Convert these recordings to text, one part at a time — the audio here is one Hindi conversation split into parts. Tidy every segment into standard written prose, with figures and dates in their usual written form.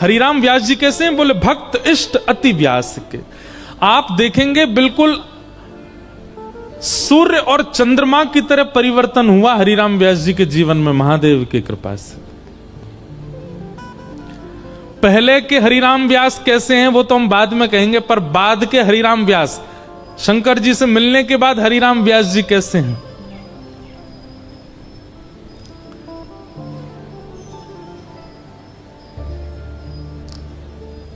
हरिराम व्यास जी कैसे हैं? बोले भक्त इष्ट अति व्यास के। आप देखेंगे बिल्कुल सूर्य और चंद्रमा की तरह परिवर्तन हुआ हरिराम व्यास जी के जीवन में महादेव की कृपा से। पहले के हरिराम व्यास कैसे हैं वो तो हम बाद में कहेंगे, पर बाद के हरिराम व्यास, शंकर जी से मिलने के बाद हरिराम व्यास जी कैसे हैं?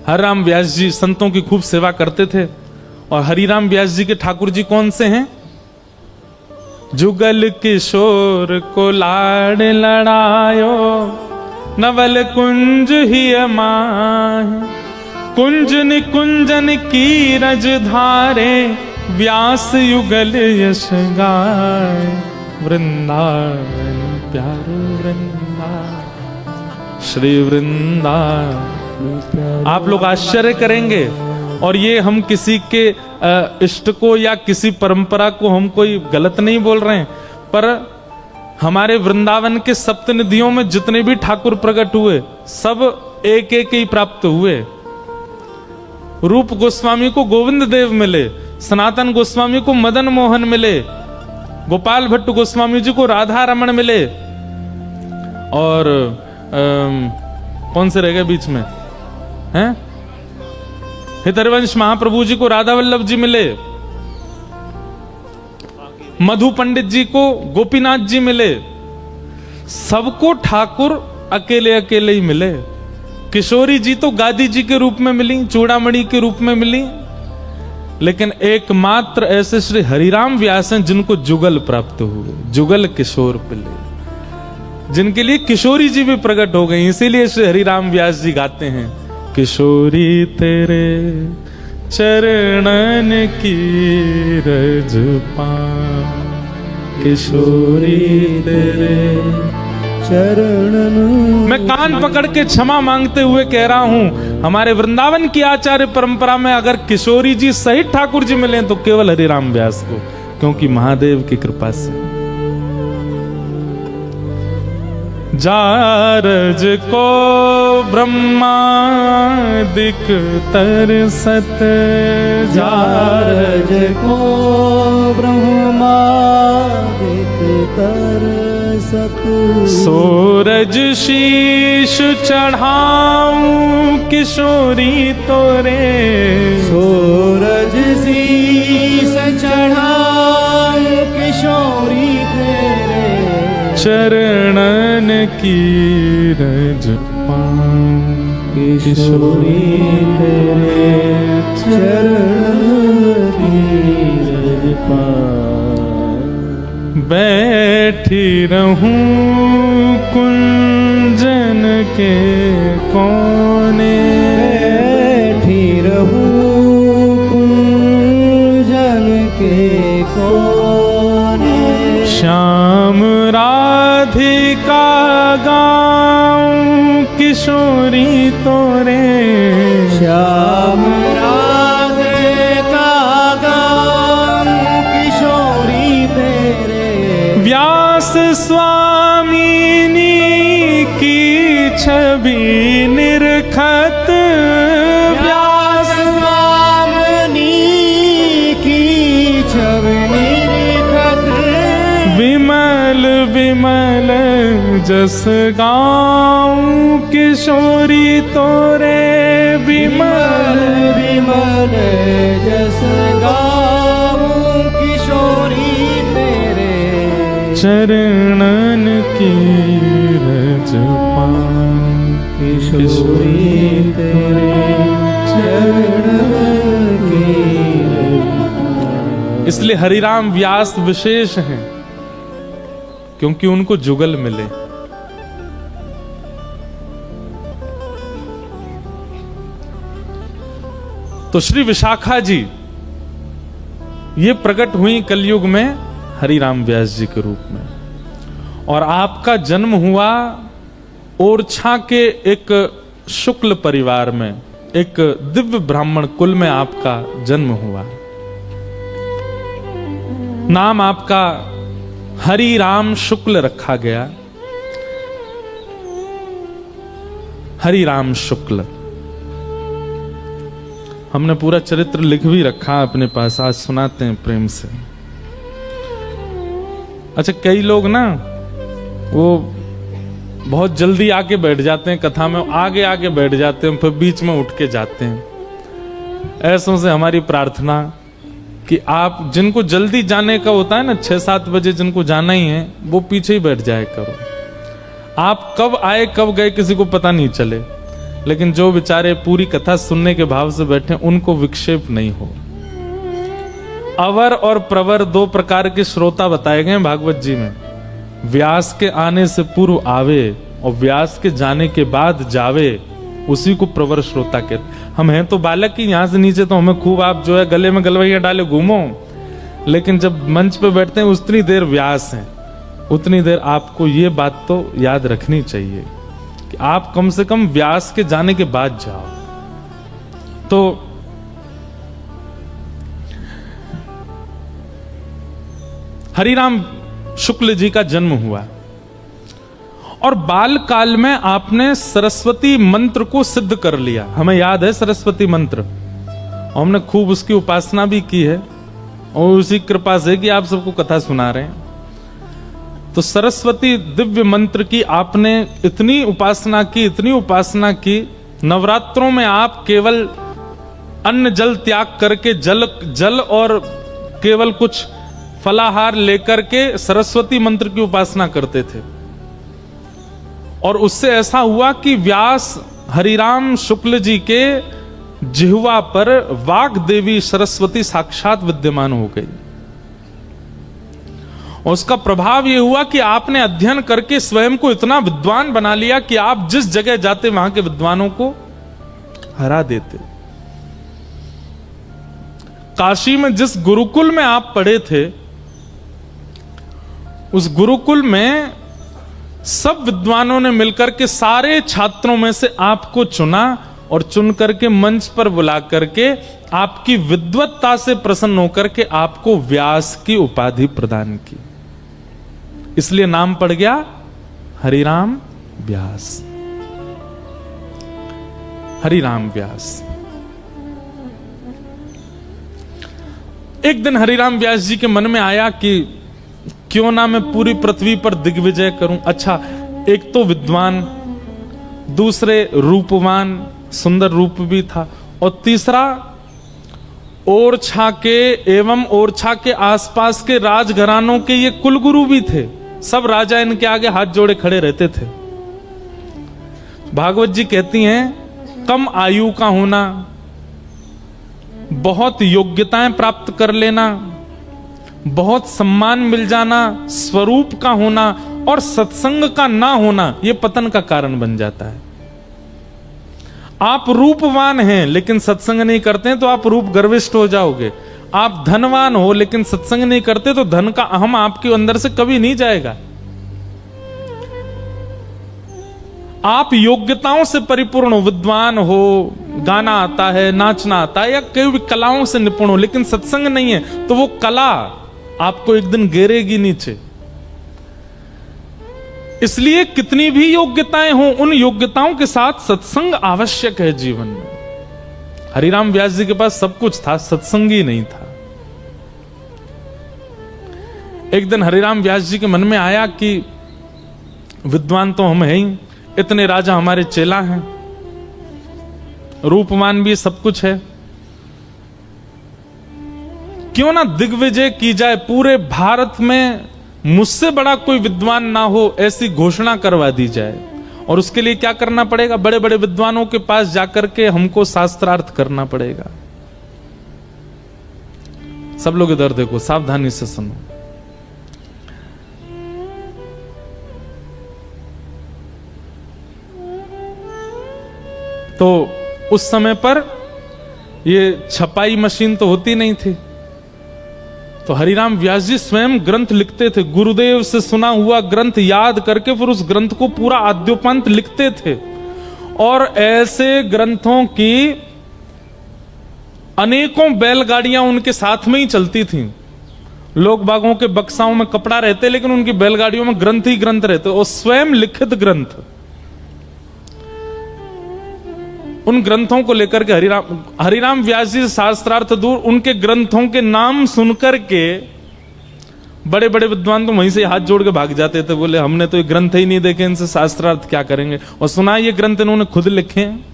हरिराम व्यास जी संतों की खूब सेवा करते थे। और हरिराम व्यास जी के ठाकुर जी कौन से हैं? जुगल किशोर को लाड़ लड़ायो, नवल कुंज ही माह, कुंज निकुंजन की रज धारे, व्यास युगल यश गाय, वृंदावन प्यारो वृंदावन, श्री वृंदावन। आप लोग आश्चर्य करेंगे, और ये हम किसी के इष्ट को या किसी परंपरा को हम कोई गलत नहीं बोल रहे हैं, पर हमारे वृंदावन के सप्त निधियों में जितने भी ठाकुर प्रकट हुए सब एक एक ही प्राप्त हुए। रूप गोस्वामी को गोविंद देव मिले, सनातन गोस्वामी को मदन मोहन मिले, गोपाल भट्ट गोस्वामी जी को राधा रमण मिले, और कौन से रह गए बीच में हैं? हितरवंश महाप्रभु जी को राधा वल्लभ जी मिले, मधु पंडित जी को गोपीनाथ जी मिले। सबको ठाकुर अकेले अकेले ही मिले। किशोरी जी तो गादी जी के रूप में मिली, चूड़ामणि के रूप में मिली, लेकिन एकमात्र ऐसे श्री हरिराम व्यास हैं जिनको जुगल प्राप्त हुए, जुगल किशोर मिले, जिनके लिए किशोरी जी भी प्रकट हो गई। इसीलिए श्री हरिराम व्यास जी गाते हैं, किशोरी तेरे चरणन की रज पाऊं, किशोरी तेरे चरणन। मैं कान पकड़ के क्षमा मांगते हुए कह रहा हूं, हमारे वृंदावन की आचार्य परंपरा में अगर किशोरी जी सहित ठाकुर जी मिले तो केवल हरिराम व्यास को, क्योंकि महादेव की कृपा से। जारज को ब्रह्मादिक तरसत, जारज को ब्रह्मादिक तरसत, सूरज शीश चढ़ाऊं किशोरी तोरे, सूरज शीश चढ़ाऊं किशोरी तेरे, चरणन की रज पाऊं किशोरी तेरे, चरणन की रज पाऊं। बैठी रहूं कुंजन के कोने, बैठी रहूं कुंजन के कोने, श्याम राधिका गाऊं किशोरी तोरे, श्याम राधिका गाऊं किशोरी तेरे, व्यास स्वामिनी की छवि निरखत, व्यास स्वामिनी की छवि निरखत, विमल विमल जस गाऊं किशोरी तोरे, विमल विमल जस गाऊं किशोरी तेरे, चरणन की रज पाऊं किशोरी तेरे, चरणन की रज। इसलिए हरिराम व्यास विशेष हैं, क्योंकि उनको जुगल मिले। तो श्री विशाखा जी ये प्रकट हुई कलयुग में हरिराम व्यास जी के रूप में, और आपका जन्म हुआ ओरछा के एक शुक्ल परिवार में, एक दिव्य ब्राह्मण कुल में आपका जन्म हुआ। नाम आपका हरिराम शुक्ल रखा गया। हरिराम शुक्ल। हमने पूरा चरित्र लिख भी रखा अपने पास, आज सुनाते हैं प्रेम से। अच्छा, कई लोग ना वो बहुत जल्दी आके बैठ जाते हैं कथा में, आगे आगे बैठ जाते हैं, फिर बीच में उठ के जाते हैं। ऐसों से हमारी प्रार्थना कि आप जिनको जल्दी जाने का होता है ना, 6-7 बजे जिनको जाना ही है, वो पीछे ही बैठ जाए करो। आप कब आए कब गए किसी को पता नहीं चले, लेकिन जो बेचारे पूरी कथा सुनने के भाव से बैठे उनको विक्षेप नहीं हो। अवर और प्रवर 2 प्रकार के श्रोता बताए गए भागवत जी में। व्यास के आने से पूर्व आवे और व्यास के जाने के बाद जावे, उसी को प्रवर श्रोता कहते। हम हैं तो बालक ही, यहां से नीचे तो हमें खूब आप जो है गले में गलवैया डाले घूमो, लेकिन जब मंच पे बैठते हैं उतनी देर व्यास हैं, उतनी देर आपको ये बात तो याद रखनी चाहिए कि आप कम से कम व्यास के जाने के बाद जाओ। तो हरिराम शुक्ल जी का जन्म हुआ और बाल काल में आपने सरस्वती मंत्र को सिद्ध कर लिया। हमें याद है सरस्वती मंत्र, और हमने खूब उसकी उपासना भी की है, और उसी कृपा से कि आप सबको कथा सुना रहे हैं। तो सरस्वती दिव्य मंत्र की आपने इतनी उपासना की, इतनी उपासना की, नवरात्रों में आप केवल अन्न जल त्याग करके जल और केवल कुछ फलाहार लेकर के सरस्वती मंत्र की उपासना करते थे। और उससे ऐसा हुआ कि व्यास हरिराम शुक्ल जी के जिह्वा पर वाग देवी सरस्वती साक्षात विद्यमान हो गई। और उसका प्रभाव यह हुआ कि आपने अध्ययन करके स्वयं को इतना विद्वान बना लिया कि आप जिस जगह जाते वहां के विद्वानों को हरा देते। काशी में जिस गुरुकुल में आप पढ़े थे, उस गुरुकुल में सब विद्वानों ने मिलकर के सारे छात्रों में से आपको चुना और चुन करके मंच पर बुला करके आपकी विद्वत्ता से प्रसन्न होकर के आपको व्यास की उपाधि प्रदान की। इसलिए नाम पड़ गया हरिराम व्यास। हरिराम व्यास। एक दिन हरिराम व्यास जी के मन में आया कि क्यों ना मैं पूरी पृथ्वी पर दिग्विजय करूं। अच्छा, एक तो विद्वान, दूसरे रूपवान, सुंदर रूप भी था, और तीसरा ओरछा के एवं ओरछा के आसपास के राजघरानों के ये कुलगुरु भी थे। सब राजा इनके आगे हाथ जोड़े खड़े रहते थे। भागवत जी कहती हैं, कम आयु का होना, बहुत योग्यताएं प्राप्त कर लेना, बहुत सम्मान मिल जाना, स्वरूप का होना और सत्संग का ना होना, यह पतन का कारण बन जाता है। आप रूपवान हैं लेकिन सत्संग नहीं करते हैं तो आप रूप गर्विष्ठ हो जाओगे। आप धनवान हो लेकिन सत्संग नहीं करते तो धन का अहम आपके अंदर से कभी नहीं जाएगा। आप योग्यताओं से परिपूर्ण हो, विद्वान हो, गाना आता है, नाचना आता है, या कई भी कलाओं से निपुण हो, लेकिन सत्संग नहीं है तो वो कला आपको एक दिन गिरेगी नीचे। इसलिए कितनी भी योग्यताएं हो, उन योग्यताओं के साथ सत्संग आवश्यक है जीवन में। हरिराम व्यास जी के पास सब कुछ था, सत्संग ही नहीं था। एक दिन हरिराम व्यास जी के मन में आया कि विद्वान तो हम हैं ही, इतने राजा हमारे चेला हैं, रूपवान भी सब कुछ है, क्यों ना दिग्विजय की जाए, पूरे भारत में मुझसे बड़ा कोई विद्वान ना हो ऐसी घोषणा करवा दी जाए। और उसके लिए क्या करना पड़ेगा? बड़े बड़े विद्वानों के पास जाकर के हमको शास्त्रार्थ करना पड़ेगा। सब लोग इधर देखो, सावधानी से सुनो। तो उस समय पर ये छपाई मशीन तो होती नहीं थी, तो हरिराम व्यास जी स्वयं ग्रंथ लिखते थे। गुरुदेव से सुना हुआ ग्रंथ याद करके फिर उस ग्रंथ को पूरा आद्योपंत लिखते थे। और ऐसे ग्रंथों की अनेकों बैलगाड़ियां उनके साथ में ही चलती थीं। लोग बागों के बक्साओं में कपड़ा रहते, लेकिन उनकी बैलगाड़ियों में ग्रंथ ही ग्रंथ रहते, और स्वयं लिखित ग्रंथ। उन ग्रंथों को लेकर के हरिराम व्यास जी शास्त्रार्थ दूर, उनके ग्रंथों के नाम सुनकर के बड़े बड़े विद्वान तो वहीं से हाथ जोड़ के भाग जाते थे, बोले हमने तो ये ग्रंथ ही नहीं देखे, इनसे शास्त्रार्थ क्या करेंगे। और सुना ये ग्रंथ इन्होंने खुद लिखे हैं।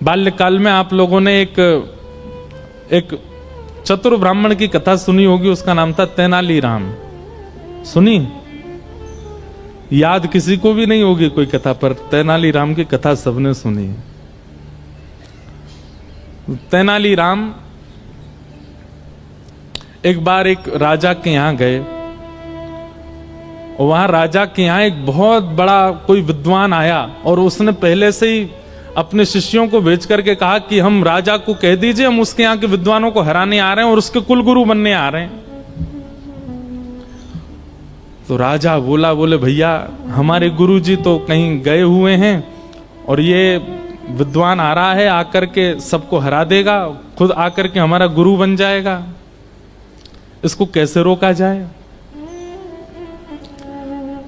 बाल्यकाल में आप लोगों ने एक चतुर ब्राह्मण की कथा सुनी होगी, उसका नाम था तेनालीराम। सुनी? याद किसी को भी नहीं होगी कोई कथा, पर तेनालीराम की कथा सबने सुनी। तेनालीराम एक बार एक राजा के यहां गए, और वहां राजा के यहां एक बहुत बड़ा कोई विद्वान आया, और उसने पहले से ही अपने शिष्यों को भेज करके कहा कि हम राजा को कह दीजिए हम उसके यहाँ के विद्वानों को हराने आ रहे हैं और उसके कुलगुरु बनने आ रहे हैं। तो राजा बोले भैया हमारे गुरुजी तो कहीं गए हुए हैं और ये विद्वान आ रहा है, आकर के सबको हरा देगा, खुद आकर के हमारा गुरु बन जाएगा, इसको कैसे रोका जाए।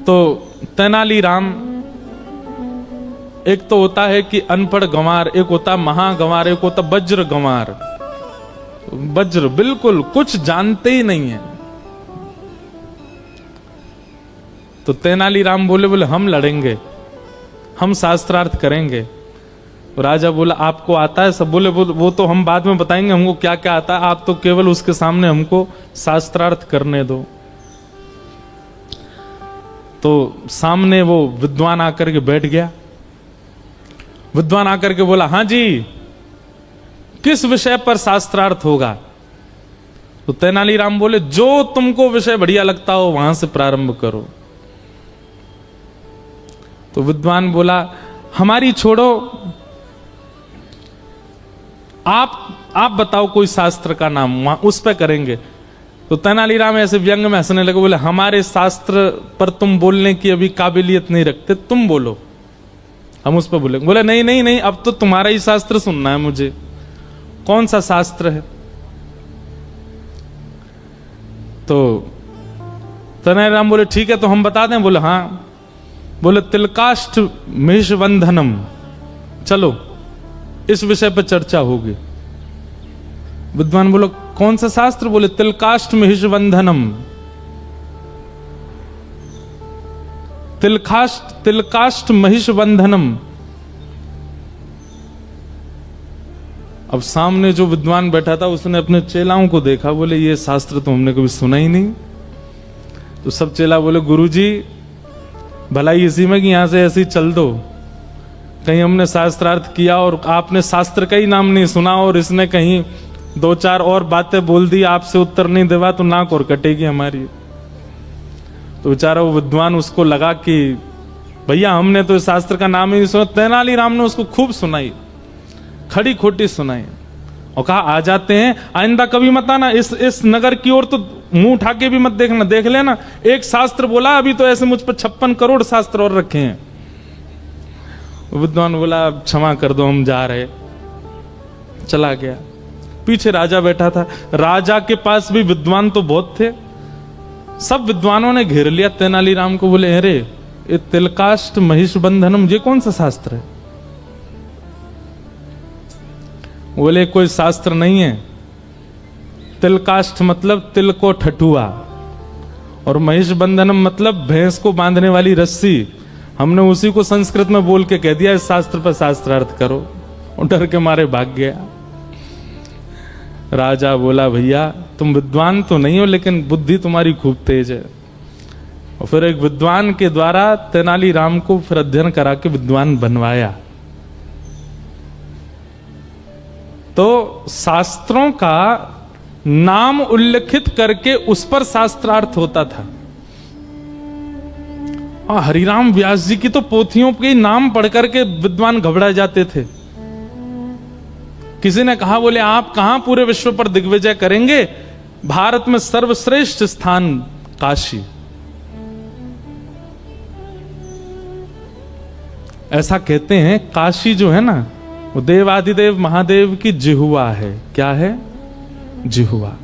तो तेनालीराम, एक तो होता है कि अनपढ़ गंवार, एक होता महागंवार, एक होता वज्र गंवार। वज्र बिल्कुल कुछ जानते ही नहीं है। तो तेनालीराम बोले हम लड़ेंगे, हम शास्त्रार्थ करेंगे। राजा बोला आपको आता है सब? बोले वो तो हम बाद में बताएंगे हमको क्या क्या आता है, आप तो केवल उसके सामने हमको शास्त्रार्थ करने दो। तो सामने वो विद्वान आकर के बैठ गया। विद्वान आकर के बोला हां जी किस विषय पर शास्त्रार्थ होगा? तो तेनालीराम बोले जो तुमको विषय बढ़िया लगता हो वहां से प्रारंभ करो। तो विद्वान बोला हमारी छोड़ो, आप बताओ कोई शास्त्र का नाम, वहां उस पे करेंगे। तो तेनालीराम ऐसे व्यंग में हंसने लगे, बोले हमारे शास्त्र पर तुम बोलने की अभी काबिलियत नहीं रखते, तुम बोलो हम उस पर बोलेंगे। बोले नहीं नहीं नहीं, अब तो तुम्हारा ही शास्त्र सुनना है मुझे। कौन सा शास्त्र है? तो तेनालीराम बोले ठीक है तो हम बता दें? बोले हाँ। बोले तिलकाष्ठ महिषबंधनम, चलो इस विषय पर चर्चा होगी। विद्वान बोलो कौन सा शास्त्र? बोले तिलकाष्ठ महिषबंधनम। तिलकाष्ठ महिषबंधनम। अब सामने जो विद्वान बैठा था उसने अपने चेलाओं को देखा, बोले ये शास्त्र तो हमने कभी सुना ही नहीं। तो सब चेला बोले गुरुजी भलाई इसी में कि यहां से ऐसे ही चल दो, कहीं हमने शास्त्रार्थ किया और आपने शास्त्र का ही नाम नहीं सुना और इसने कहीं दो चार और बातें बोल दी, आपसे उत्तर नहीं देवा तो नाक और कटेगी हमारी। तो बेचारा वो विद्वान उसको लगा कि भैया हमने तो इस शास्त्र का नाम ही नहीं सुना। तेनालीराम ने उसको खूब सुनाई, खड़ी खोटी सुनाई और कहा आ जाते हैं, आइंदा कभी मत आना इस नगर की ओर, तो मुंह उठा के भी मत देखना, देख लेना एक शास्त्र बोला, अभी तो ऐसे मुझ पर 56 करोड़ शास्त्र और रखे हैं। विद्वान बोला क्षमा कर दो हम जा रहे, चला गया। पीछे राजा बैठा था, राजा के पास भी विद्वान तो बहुत थे, सब विद्वानों ने घेर लिया तेनालीराम को। बोले अरे ये तिलकाष्ठ महिषबंधनम ये कौन सा शास्त्र है? बोले कोई शास्त्र नहीं है, तिलकाष्ठ मतलब तिल को ठठुआ और महिषबंधनम मतलब भैंस को बांधने वाली रस्सी। हमने उसी को संस्कृत में बोल के कह दिया इस शास्त्र पर शास्त्रार्थ करो, और डर के मारे भाग गया। राजा बोला भैया तुम विद्वान तो नहीं हो लेकिन बुद्धि तुम्हारी खूब तेज है। और फिर एक विद्वान के द्वारा तेनालीराम को फिर अध्ययन करा के विद्वान बनवाया। तो शास्त्रों का नाम उल्लेखित करके उस पर शास्त्रार्थ होता था। और हरिराम व्यास जी की तो पोथियों के नाम पढ़ करके विद्वान घबरा जाते थे। किसी ने कहा बोले आप कहां पूरे विश्व पर दिग्विजय करेंगे, भारत में सर्वश्रेष्ठ स्थान काशी। ऐसा कहते हैं काशी जो है ना वो देवाधिदेव महादेव की जिह्वा है। क्या है? जिह्वा।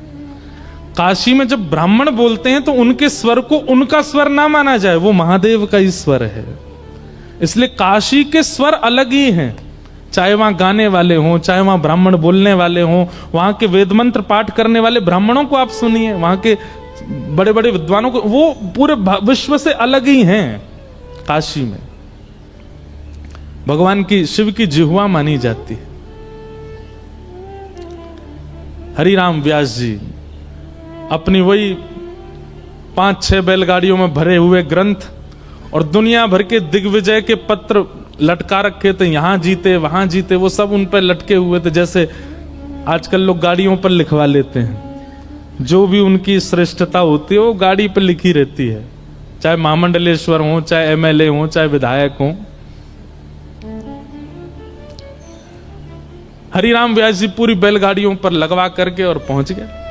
काशी में जब ब्राह्मण बोलते हैं तो उनके स्वर को उनका स्वर ना माना जाए, वो महादेव का ही स्वर है। इसलिए काशी के स्वर अलग ही हैं, चाहे वहां गाने वाले हों, चाहे वहां ब्राह्मण बोलने वाले हों, वहां के वेद मंत्र पाठ करने वाले ब्राह्मणों को आप सुनिए, वहां के बड़े बड़े विद्वानों को, वो पूरे विश्व से अलग ही हैं। काशी में भगवान की, शिव की जिह्वा मानी जाती है। हरिराम व्यास जी अपनी वही 5-6 बैलगाड़ियों में भरे हुए ग्रंथ और दुनिया भर के दिग्विजय के पत्र लटका रखे थे, यहां जीते वहां जीते, वो सब उन पर लटके हुए थे। जैसे आजकल लोग गाड़ियों पर लिखवा लेते हैं, जो भी उनकी श्रेष्ठता होती है वो गाड़ी पर लिखी रहती है, चाहे महामंडलेश्वर हो, चाहे एमएलए हो, चाहे विधायक हो। हरिराम व्यास जी पूरी बैलगाड़ियों पर लगवा करके और पहुंच गए।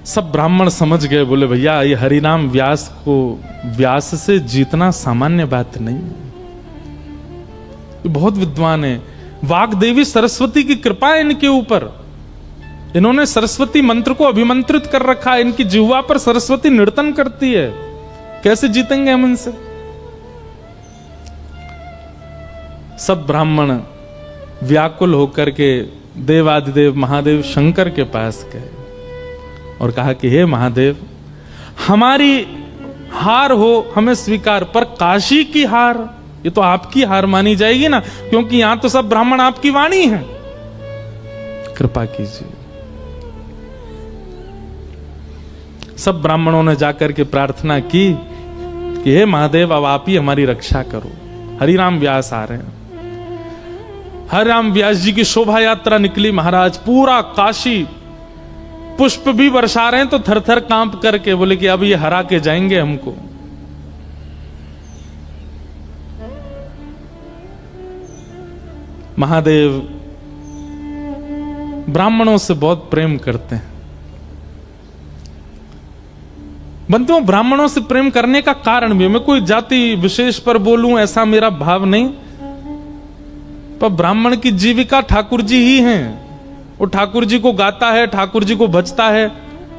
सब ब्राह्मण समझ गए, बोले भैया ये हरिनाम व्यास को, व्यास से जीतना सामान्य बात नहीं है, ये बहुत विद्वान है। वाग्देवी सरस्वती की कृपा है इनके ऊपर, इन्होंने सरस्वती मंत्र को अभिमंत्रित कर रखा है, इनकी जिह्वा पर सरस्वती नर्तन करती है, कैसे जीतेंगे हम इनसे। सब ब्राह्मण व्याकुल होकर के देवादिदेव महादेव शंकर के पास गए और कहा कि हे महादेव, हमारी हार हो हमें स्वीकार, पर काशी की हार ये तो आपकी हार मानी जाएगी ना, क्योंकि यहां तो सब ब्राह्मण आपकी वाणी है, कृपा कीजिए। सब ब्राह्मणों ने जाकर के प्रार्थना की कि हे महादेव अब आप ही हमारी रक्षा करो। हरिराम व्यास आ रहे हैं। हरिराम व्यास जी की शोभा यात्रा निकली महाराज, पूरा काशी पुष्प भी बरसा रहे हैं, तो थर थर कांप करके बोले कि अब ये हरा के जाएंगे हमको। महादेव ब्राह्मणों से बहुत प्रेम करते हैं। बंधुओं, ब्राह्मणों से प्रेम करने का कारण भी, मैं कोई जाति विशेष पर बोलूं ऐसा मेरा भाव नहीं, पर ब्राह्मण की जीविका ठाकुर जी ही हैं। वो ठाकुर जी को गाता है, ठाकुर जी को भजता है,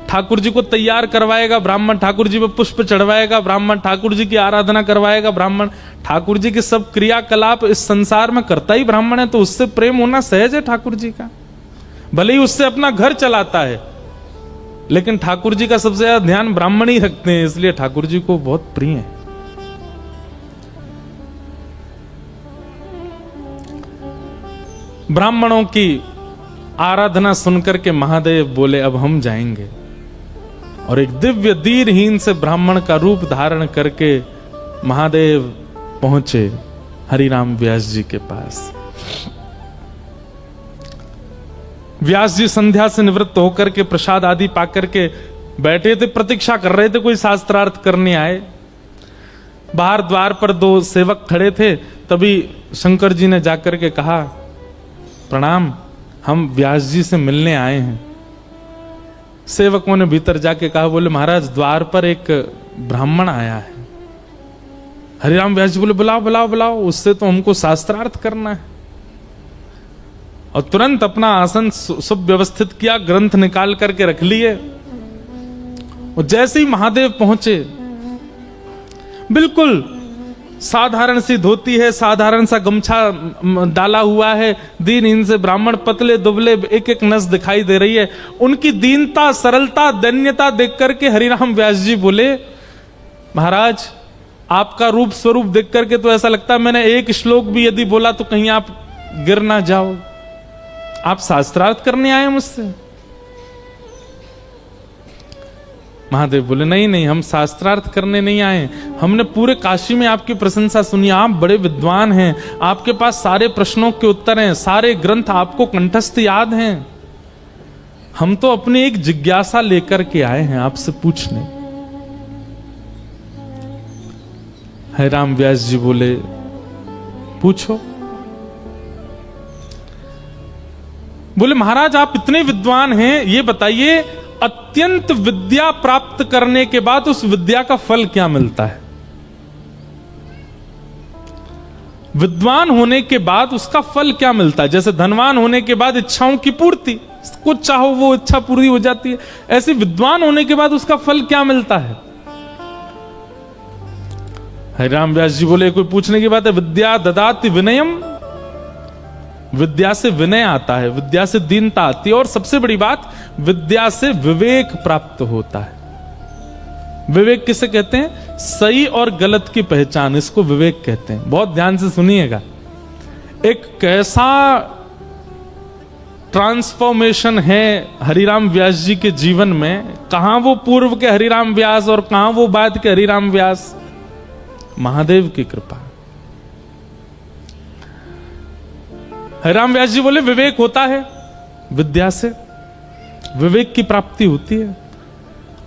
ठाकुर जी को तैयार करवाएगा ब्राह्मण, ठाकुर जी पे पुष्प चढ़वाएगा ब्राह्मण, ठाकुर जी की आराधना करवाएगा ब्राह्मण, ठाकुर जी के सब क्रियाकलाप इस संसार में करता ही ब्राह्मण है, तो उससे प्रेम होना सहज है ठाकुर जी का। भले ही उससे अपना घर चलाता है, लेकिन ठाकुर जी का सबसे ज्यादा ध्यान ब्राह्मण ही रखते हैं, इसलिए ठाकुर जी को बहुत प्रिय है। ब्राह्मणों की आराधना सुनकर के महादेव बोले अब हम जाएंगे, और एक दिव्य दीनहीन से ब्राह्मण का रूप धारण करके महादेव पहुंचे हरिराम व्यास जी के पास। व्यास जी संध्या से निवृत्त होकर के प्रसाद आदि पाकर के बैठे थे, प्रतीक्षा कर रहे थे कोई शास्त्रार्थ करने आए। बाहर द्वार पर 2 सेवक खड़े थे, तभी शंकर जी ने जाकर के कहा प्रणाम, हम व्यास जी से मिलने आए हैं। सेवकों ने भीतर जाके कहा, बोले महाराज द्वार पर एक ब्राह्मण आया है। हरिराम व्यास जी बोले बुलाओ बुलाओ बुलाओ, उससे तो हमको शास्त्रार्थ करना है। और तुरंत अपना आसन सुव्यवस्थित किया, ग्रंथ निकाल करके रख लिए, और जैसे ही महादेव पहुंचे, बिल्कुल साधारण सी धोती है, साधारण सा गमछा डाला हुआ है, दीनहीन से ब्राह्मण, पतले दुबले, एक एक नस दिखाई दे रही है। उनकी दीनता, सरलता, दैन्यता देख करके हरिराम व्यास जी बोले महाराज आपका रूप स्वरूप देख करके तो ऐसा लगता है मैंने एक श्लोक भी यदि बोला तो कहीं आप गिर ना जाओ, आप शास्त्रार्थ करने आए मुझसे। महादेव बोले नहीं नहीं, हम शास्त्रार्थ करने नहीं आए, हमने पूरे काशी में आपकी प्रशंसा सुनी, आप बड़े विद्वान हैं, आपके पास सारे प्रश्नों के उत्तर हैं, सारे ग्रंथ आपको कंठस्थ याद हैं, हम तो अपनी एक जिज्ञासा लेकर के आए हैं आपसे पूछने। हरिराम व्यास जी बोले पूछो। बोले महाराज आप इतने विद्वान हैं, ये बताइए अत्यंत विद्या प्राप्त करने के बाद उस विद्या का फल क्या मिलता है? विद्वान होने के बाद उसका फल क्या मिलता है? जैसे धनवान होने के बाद इच्छाओं की पूर्ति, कुछ चाहो वो इच्छा पूरी हो जाती है। ऐसे विद्वान होने के बाद उसका फल क्या मिलता है? हरिराम व्यास जी बोले, कोई पूछने की बात है? विद्या ददाति विनयम, विद्या से विनय आता है, विद्या से दीनता आती है, और सबसे बड़ी बात, विद्या से विवेक प्राप्त होता है। विवेक किसे कहते हैं? सही और गलत की पहचान, इसको विवेक कहते हैं। बहुत ध्यान से सुनिएगा, एक कैसा ट्रांसफॉर्मेशन है हरिराम व्यास जी के जीवन में। कहां वो पूर्व के हरिराम व्यास और कहां वो बाद के हरिराम व्यास? महादेव की कृपा। हरिराम व्यास जी बोले, विवेक होता है विद्या से, विवेक की प्राप्ति होती है।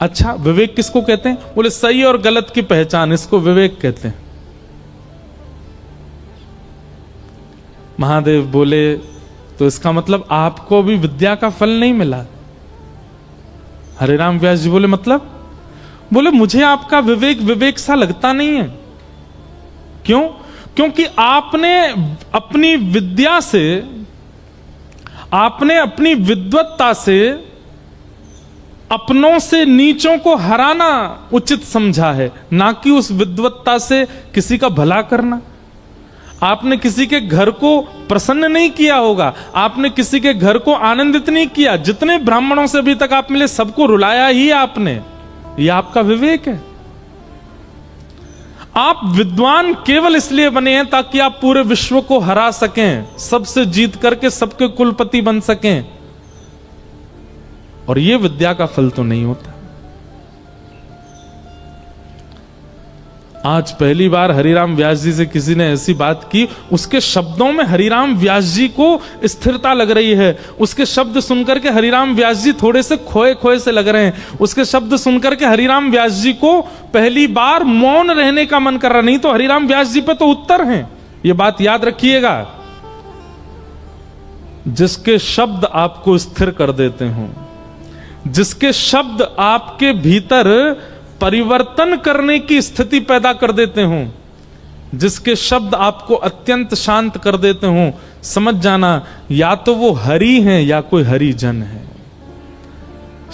अच्छा, विवेक किसको कहते हैं? बोले सही और गलत की पहचान, इसको विवेक कहते हैं। महादेव बोले, तो इसका मतलब आपको भी विद्या का फल नहीं मिला। हरिराम व्यास जी बोले, मतलब? बोले, मुझे आपका विवेक विवेक सा लगता नहीं है। क्यों? क्योंकि आपने अपनी विद्या से, आपने अपनी विद्वत्ता से अपनों से नीचों को हराना उचित समझा है, ना कि उस विद्वत्ता से किसी का भला करना। आपने किसी के घर को प्रसन्न नहीं किया होगा, आपने किसी के घर को आनंदित नहीं किया। जितने ब्राह्मणों से अभी तक आप मिले, सबको रुलाया ही आपने। यह आपका विवेक है। आप विद्वान केवल इसलिए बने हैं ताकि आप पूरे विश्व को हरा सकें, सबसे जीत करके सबके कुलपति बन सकें, और यह विद्या का फल तो नहीं होता। आज पहली बार हरिराम व्यास जी से किसी ने ऐसी बात की, उसके शब्दों में हरिराम व्यास जी को स्थिरता लग रही है। उसके शब्द सुनकर के हरिराम व्यास जी थोड़े से खोए खोए से लग रहे हैं। उसके शब्द सुनकर के हरिराम व्यास जी को पहली बार मौन रहने का मन कर रहा। नहीं तो हरिराम व्यास जी पे तो उत्तर हैं, यह बात याद रखिएगा। जिसके शब्द आपको स्थिर कर देते हो, जिसके शब्द आपके भीतर परिवर्तन करने की स्थिति पैदा कर देते हो, जिसके शब्द आपको अत्यंत शांत कर देते हो, समझ जाना या तो वो हरि हैं या कोई हरिजन है।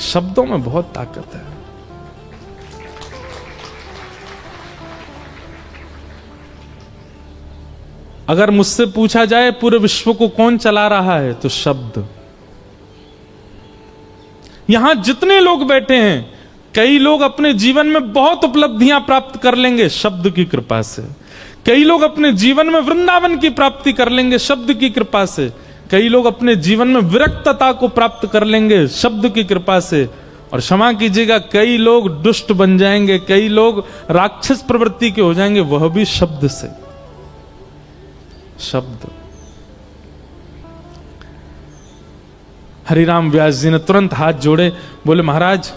शब्दों में बहुत ताकत है। अगर मुझसे पूछा जाए पूरे विश्व को कौन चला रहा है, तो शब्द। यहां जितने लोग बैठे हैं, कई लोग अपने जीवन में बहुत उपलब्धियां प्राप्त कर लेंगे शब्द की कृपा से। कई लोग अपने जीवन में वृंदावन की प्राप्ति कर लेंगे शब्द की कृपा से। कई लोग अपने जीवन में विरक्तता को प्राप्त कर लेंगे शब्द की कृपा से। और क्षमा कीजिएगा, कई लोग दुष्ट बन जाएंगे, कई लोग राक्षस प्रवृत्ति के हो जाएंगे, वह भी शब्द से। शब्द। हरिराम व्यास जी ने तुरंत हाथ जोड़े, बोले, महाराज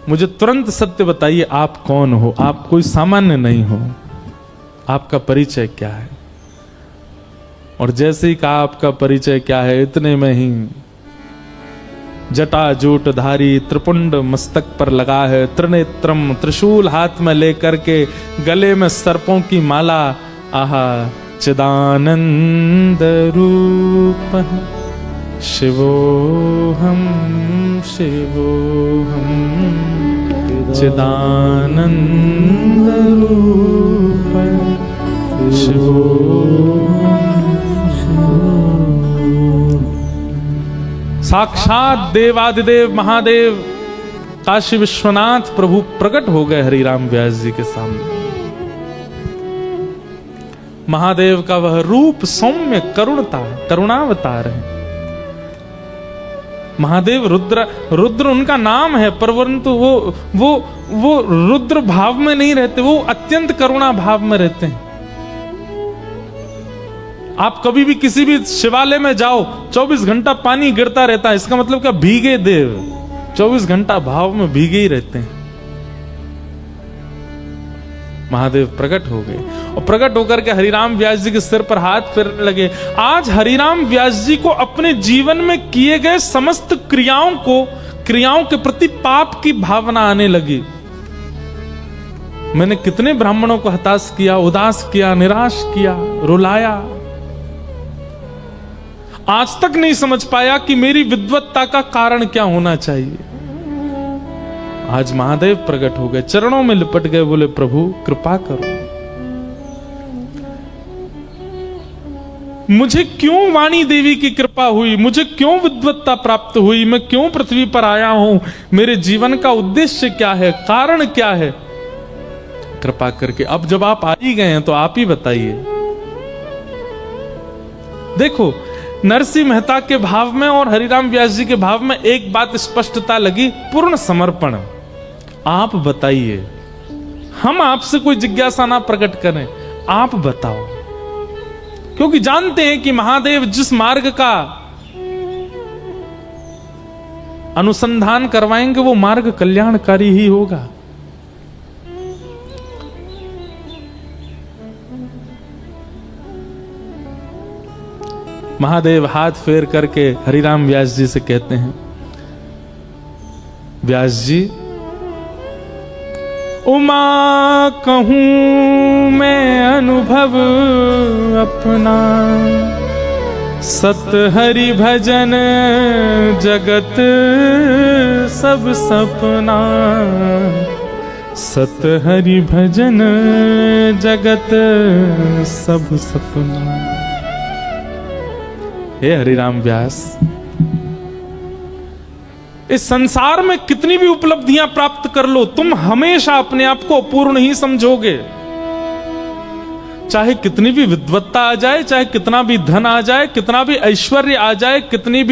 मुझे तुरंत सत्य बताइए, आप कौन हो? आप कोई सामान्य नहीं हो, आपका परिचय क्या है? और जैसे ही कहा आपका परिचय क्या है, इतने में ही जटा जूट धारी, त्रिपुंड मस्तक पर लगा है, त्रिनेत्रम त्रिशूल हाथ में लेकर के, गले में सर्पों की माला, आहा चिदानंद रूप शिवोहम शिवोहम चिदानंद रूप साक्षात देवादिदेव महादेव काशी विश्वनाथ प्रभु प्रकट हो गए हरिराम व्यास जी के सामने। महादेव का वह रूप सौम्य करुणता, करुणावतार है। महादेव रुद्र उनका नाम है, परंतु वो रुद्र भाव में नहीं रहते, वो अत्यंत करुणा भाव में रहते हैं। आप कभी भी किसी भी शिवालय में जाओ, 24 घंटा पानी गिरता रहता है, इसका मतलब क्या? भीगे देव 24 घंटा भाव में भीगे ही रहते हैं। महादेव प्रकट हो गए और प्रकट होकर के हरिराम व्यास जी के सिर पर हाथ फेरने लगे। आज हरिराम व्यास जी को अपने जीवन में किए गए समस्त क्रियाओं के प्रति पाप की भावना आने लगी। मैंने कितने ब्राह्मणों को हताश किया, उदास किया, निराश किया, रुलाया। आज तक नहीं समझ पाया कि मेरी विद्वत्ता का कारण क्या होना चाहिए। आज महादेव प्रकट हो गए, चरणों में लिपट गए, बोले प्रभु कृपा करो, मुझे क्यों वाणी देवी की कृपा हुई, मुझे क्यों विद्वत्ता प्राप्त हुई, मैं क्यों पृथ्वी पर आया हूं, मेरे जीवन का उद्देश्य क्या है, कारण क्या है, कृपा करके। अब जब आप आ ही गए हैं तो आप ही बताइए। देखो नरसिंह मेहता के भाव में और हरिराम व्यास जी के भाव में एक बात स्पष्टता लगी, पूर्ण समर्पण। आप बताइए, हम आपसे कोई जिज्ञासा ना प्रकट करें, आप बताओ, क्योंकि जानते हैं कि महादेव जिस मार्ग का अनुसंधान करवाएंगे वो मार्ग कल्याणकारी ही होगा। महादेव हाथ फेर करके हरिराम व्यास जी से कहते हैं, व्यास जी उमा कहूं मैं अनुभव अपना, सत हरि भजन जगत सब सपना, सत हरि भजन जगत सब सपना। हे हरिराम व्यास, इस संसार में कितनी भी उपलब्धियां प्राप्त कर लो, तुम हमेशा अपने आप को अपूर्ण ही समझोगे। चाहे कितनी भी विद्वत्ता आ जाए, चाहे कितना भी धन आ जाए, कितना भी ऐश्वर्य आ जाए, कितनी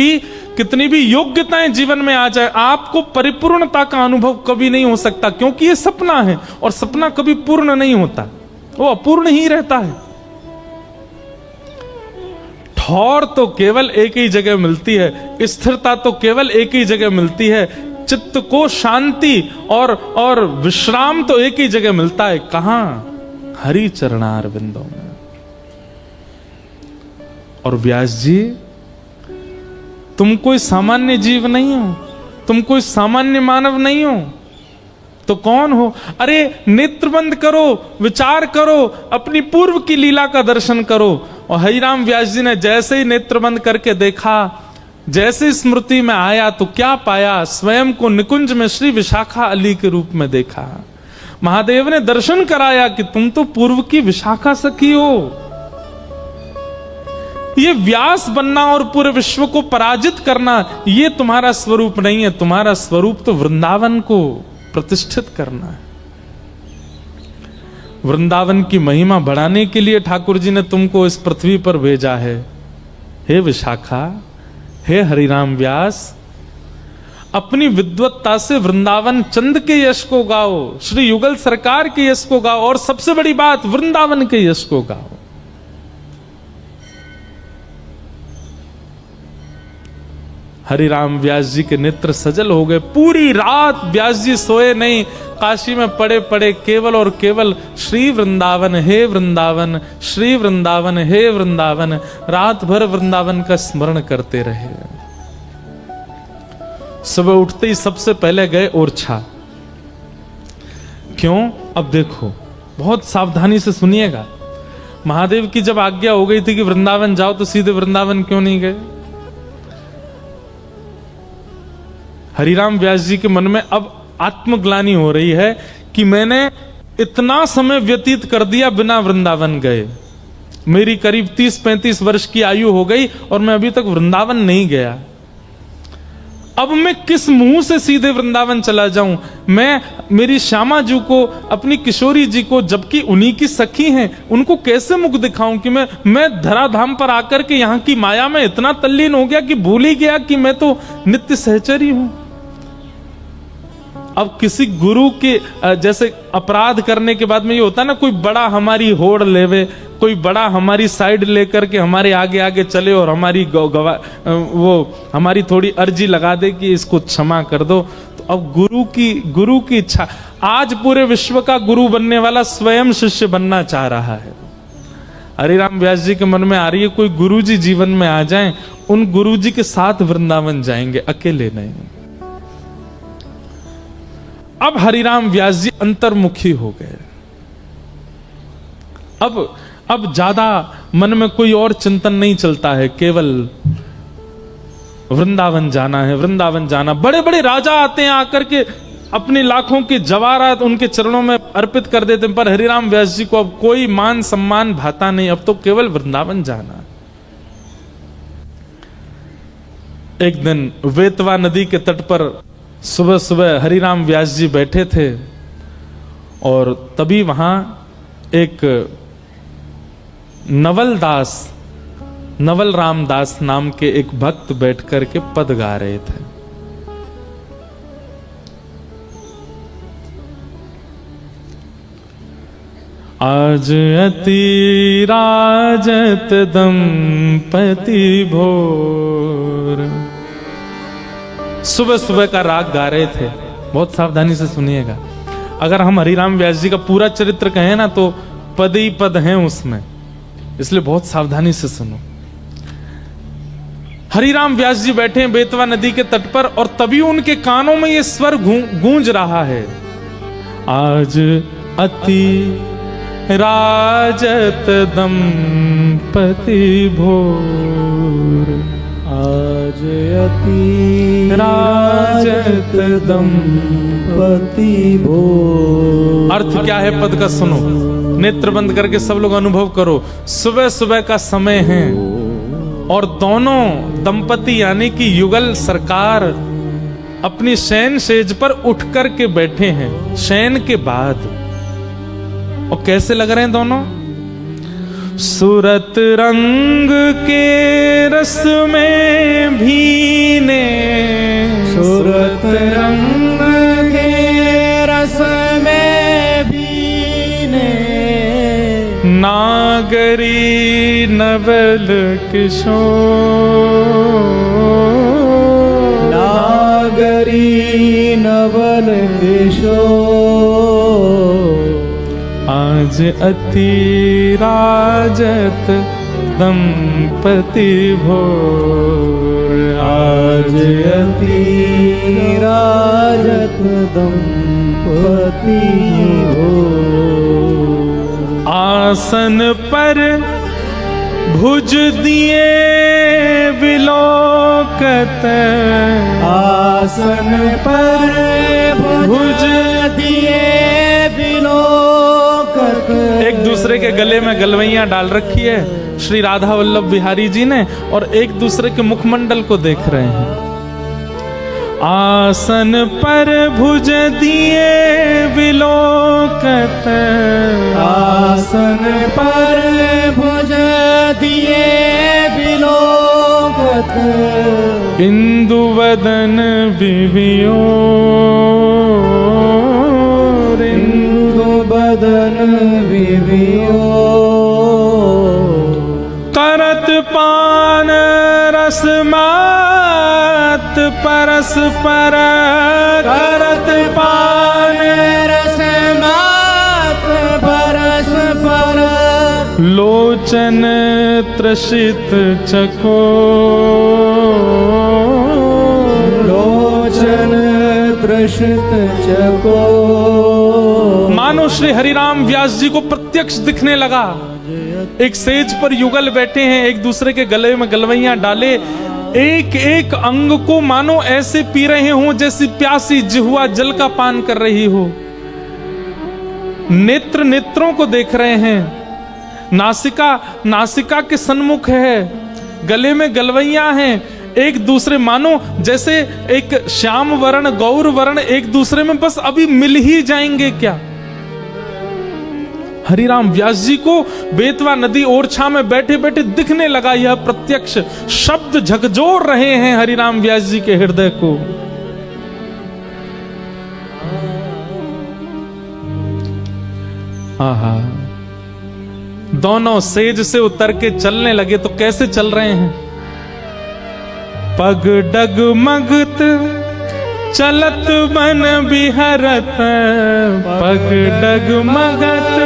भी योग्यताएं जीवन में आ जाए, आपको परिपूर्णता का अनुभव कभी नहीं हो सकता, क्योंकि ये सपना है और सपना कभी पूर्ण नहीं होता, वो अपूर्ण ही रहता है। ठौर तो केवल एक ही जगह मिलती है, स्थिरता तो केवल एक ही जगह मिलती है, चित्त को शांति और विश्राम तो एक ही जगह मिलता है। कहां? हरि चरणार बिंदों में। और व्यास जी, तुम कोई सामान्य जीव नहीं हो, तुम कोई सामान्य मानव नहीं हो, तो कौन हो? अरे नेत्र बंद करो, विचार करो, अपनी पूर्व की लीला का दर्शन करो। और हरिराम व्यास जी ने जैसे ही नेत्र बंद करके देखा, जैसे स्मृति में आया, तो क्या पाया? स्वयं को निकुंज में श्री विशाखा अली के रूप में देखा। महादेव ने दर्शन कराया कि तुम तो पूर्व की विशाखा सखी हो। ये व्यास बनना और पूरे विश्व को पराजित करना, ये तुम्हारा स्वरूप नहीं है। तुम्हारा स्वरूप तो वृंदावन को प्रतिष्ठित करना है। वृंदावन की महिमा बढ़ाने के लिए ठाकुर जी ने तुमको इस पृथ्वी पर भेजा है। हे विशाखा, हे हरिराम व्यास, अपनी विद्वत्ता से वृंदावन चंद के यश को गाओ, श्री युगल सरकार के यश को गाओ, और सबसे बड़ी बात, वृंदावन के यश को गाओ। हरिराम व्यास जी के नेत्र सजल हो गए। पूरी रात व्यास जी सोए नहीं, काशी में पड़े पड़े केवल और केवल श्री वृंदावन हे वृंदावन, श्री वृंदावन हे वृंदावन, रात भर वृंदावन का स्मरण करते रहे। सुबह उठते ही सबसे पहले गए ओरछा। क्यों? अब देखो, बहुत सावधानी से सुनिएगा। महादेव की जब आज्ञा हो गई थी कि वृंदावन जाओ, तो सीधे वृंदावन क्यों नहीं गए? हरिराम व्यास जी के मन में अब आत्मग्लानि हो रही है कि मैंने इतना समय व्यतीत कर दिया बिना वृंदावन गए। मेरी करीब 30-35 वर्ष की आयु हो गई और मैं अभी तक वृंदावन नहीं गया। अब मैं किस मुंह से सीधे वृंदावन चला जाऊं? मैं मेरी श्यामा जी को, अपनी किशोरी जी को, जबकि उन्हीं की सखी हैं, उनको कैसे मुख दिखाऊं कि मैं धराधाम पर आकर के यहाँ की माया में इतना तल्लीन हो गया कि भूल ही गया कि मैं तो नित्य सहचरी हूं। अब किसी गुरु के जैसे अपराध करने के बाद में ये होता है ना, कोई बड़ा हमारी होड़ लेवे, कोई बड़ा हमारी साइड लेकर के हमारे आगे आगे चले और हमारी वो हमारी थोड़ी अर्जी लगा दे कि इसको क्षमा कर दो। तो अब गुरु की इच्छा, आज पूरे विश्व का गुरु बनने वाला स्वयं शिष्य बनना चाह रहा है। हरिराम व्यास जी के मन में आ रही है, कोई गुरु जी जीवन में आ जाएं, उन गुरु जी के साथ वृंदावन जाएंगे, अकेले नहीं। अब हरिराम व्यास जी अंतर्मुखी हो गए। अब ज्यादा मन में कोई और चिंतन नहीं चलता है, केवल वृंदावन जाना है, वृंदावन जाना। बड़े बड़े राजा आते हैं, आकर के अपने लाखों के जवाहरात उनके चरणों में अर्पित कर देते हैं, पर हरिराम व्यास जी को अब कोई मान सम्मान भाता नहीं, अब तो केवल वृंदावन जाना। एक दिन वेतवा नदी के तट पर सुबह सुबह हरिराम व्यास जी बैठे थे और तभी वहां एक नवल रामदास नाम के एक भक्त बैठ करके पद गा रहे थे। आज अति राजत दंपति भोर। सुबह सुबह का राग गा रहे थे, बहुत सावधानी से सुनिएगा। अगर हम हरिराम व्यास जी का पूरा चरित्र कहें ना तो पद ही पद हैं उसमें, इसलिए बहुत सावधानी से सुनो। हरिराम व्यास जी बैठे हैं बेतवा नदी के तट पर और तभी उनके कानों में ये स्वर गूंज रहा है, आज अति राजत दंपति भोर, आज अति राजत दंपति भोर। अर्थ क्या है पद का सुनो, नेत्र बंद करके सब लोग अनुभव करो। सुबह सुबह का समय है और दोनों दंपति यानी कि युगल सरकार अपनी शयन सेज पर उठ करके बैठे हैं शयन के बाद। और कैसे लग रहे हैं दोनों? सूरत रंग के रस में भीने, सूरत रंग के रस में भीने, नागरी नवल किशोर, नागरी नवल किशोर। आज अति राजत दंपति भोर, आज अति राजत दंपति भोर। आसन पर भुज दिए विलोकत, आसन पर भुज दिए विलोकत। एक दूसरे के गले में गलवैयां डाल रखी है श्री राधा वल्लभ बिहारी जी ने और एक दूसरे के मुखमंडल को देख रहे हैं। आसन पर भुज दिए विलोकत, आसन पर भुज दिए विलोकत। इंदु वदन विवियो, इंदु वदन विवियो। करत पान रस मात परस्पर, करत पान रस मात परस्पर। लोचन त्रसित चको, लोचन त्रसित चको। मानो श्री हरिराम व्यास जी को प्रत्यक्ष दिखने लगा। एक सेज पर युगल बैठे हैं, एक दूसरे के गले में गलवैयां डाले, एक एक अंग को मानो ऐसे पी रहे हों जैसी प्यासी जिह्वा जल का पान कर रही हो। नेत्र नेत्रों को देख रहे हैं, नासिका नासिका के सन्मुख है, गले में गलवैयां हैं, एक दूसरे मानो जैसे एक श्याम वर्ण गौर वर्ण एक दूसरे में बस अभी मिल ही जाएंगे क्या। हरिराम व्यास जी को बेतवा नदी ओरछा में बैठे बैठे दिखने लगा यह प्रत्यक्ष। शब्द झकझोर रहे हैं हरिराम व्यास जी के हृदय को। आहा, दोनों सेज से उतर के चलने लगे तो कैसे चल रहे हैं? पग डगमगत चलत बन बिहरत, पग डगमगत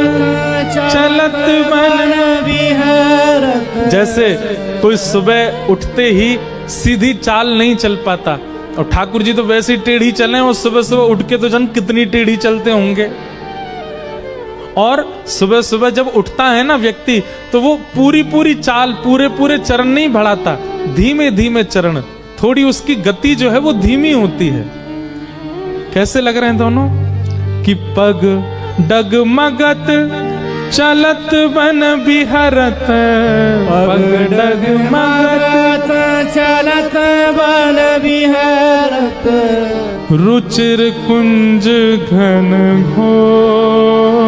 चलत बन बिहरत। जैसे कोई सुबह उठते ही सीधी चाल नहीं चल पाता, और ठाकुर जी तो वैसे ही टेढ़ी चले, और सुबह सुबह उठ के तो जन कितनी टेढ़ी चलते होंगे। और सुबह सुबह जब उठता है ना व्यक्ति तो वो पूरी पूरी चाल पूरे पूरे चरण नहीं बढ़ाता, धीमे धीमे चरण, थोड़ी उसकी गति जो है वो धीमी होती है। कैसे लग रहे हैं दोनों कि पग डगमगत चलत बन बिहरत, पग डगमगत चलत बन बिहरत, रुचिर कुंज घन घोर,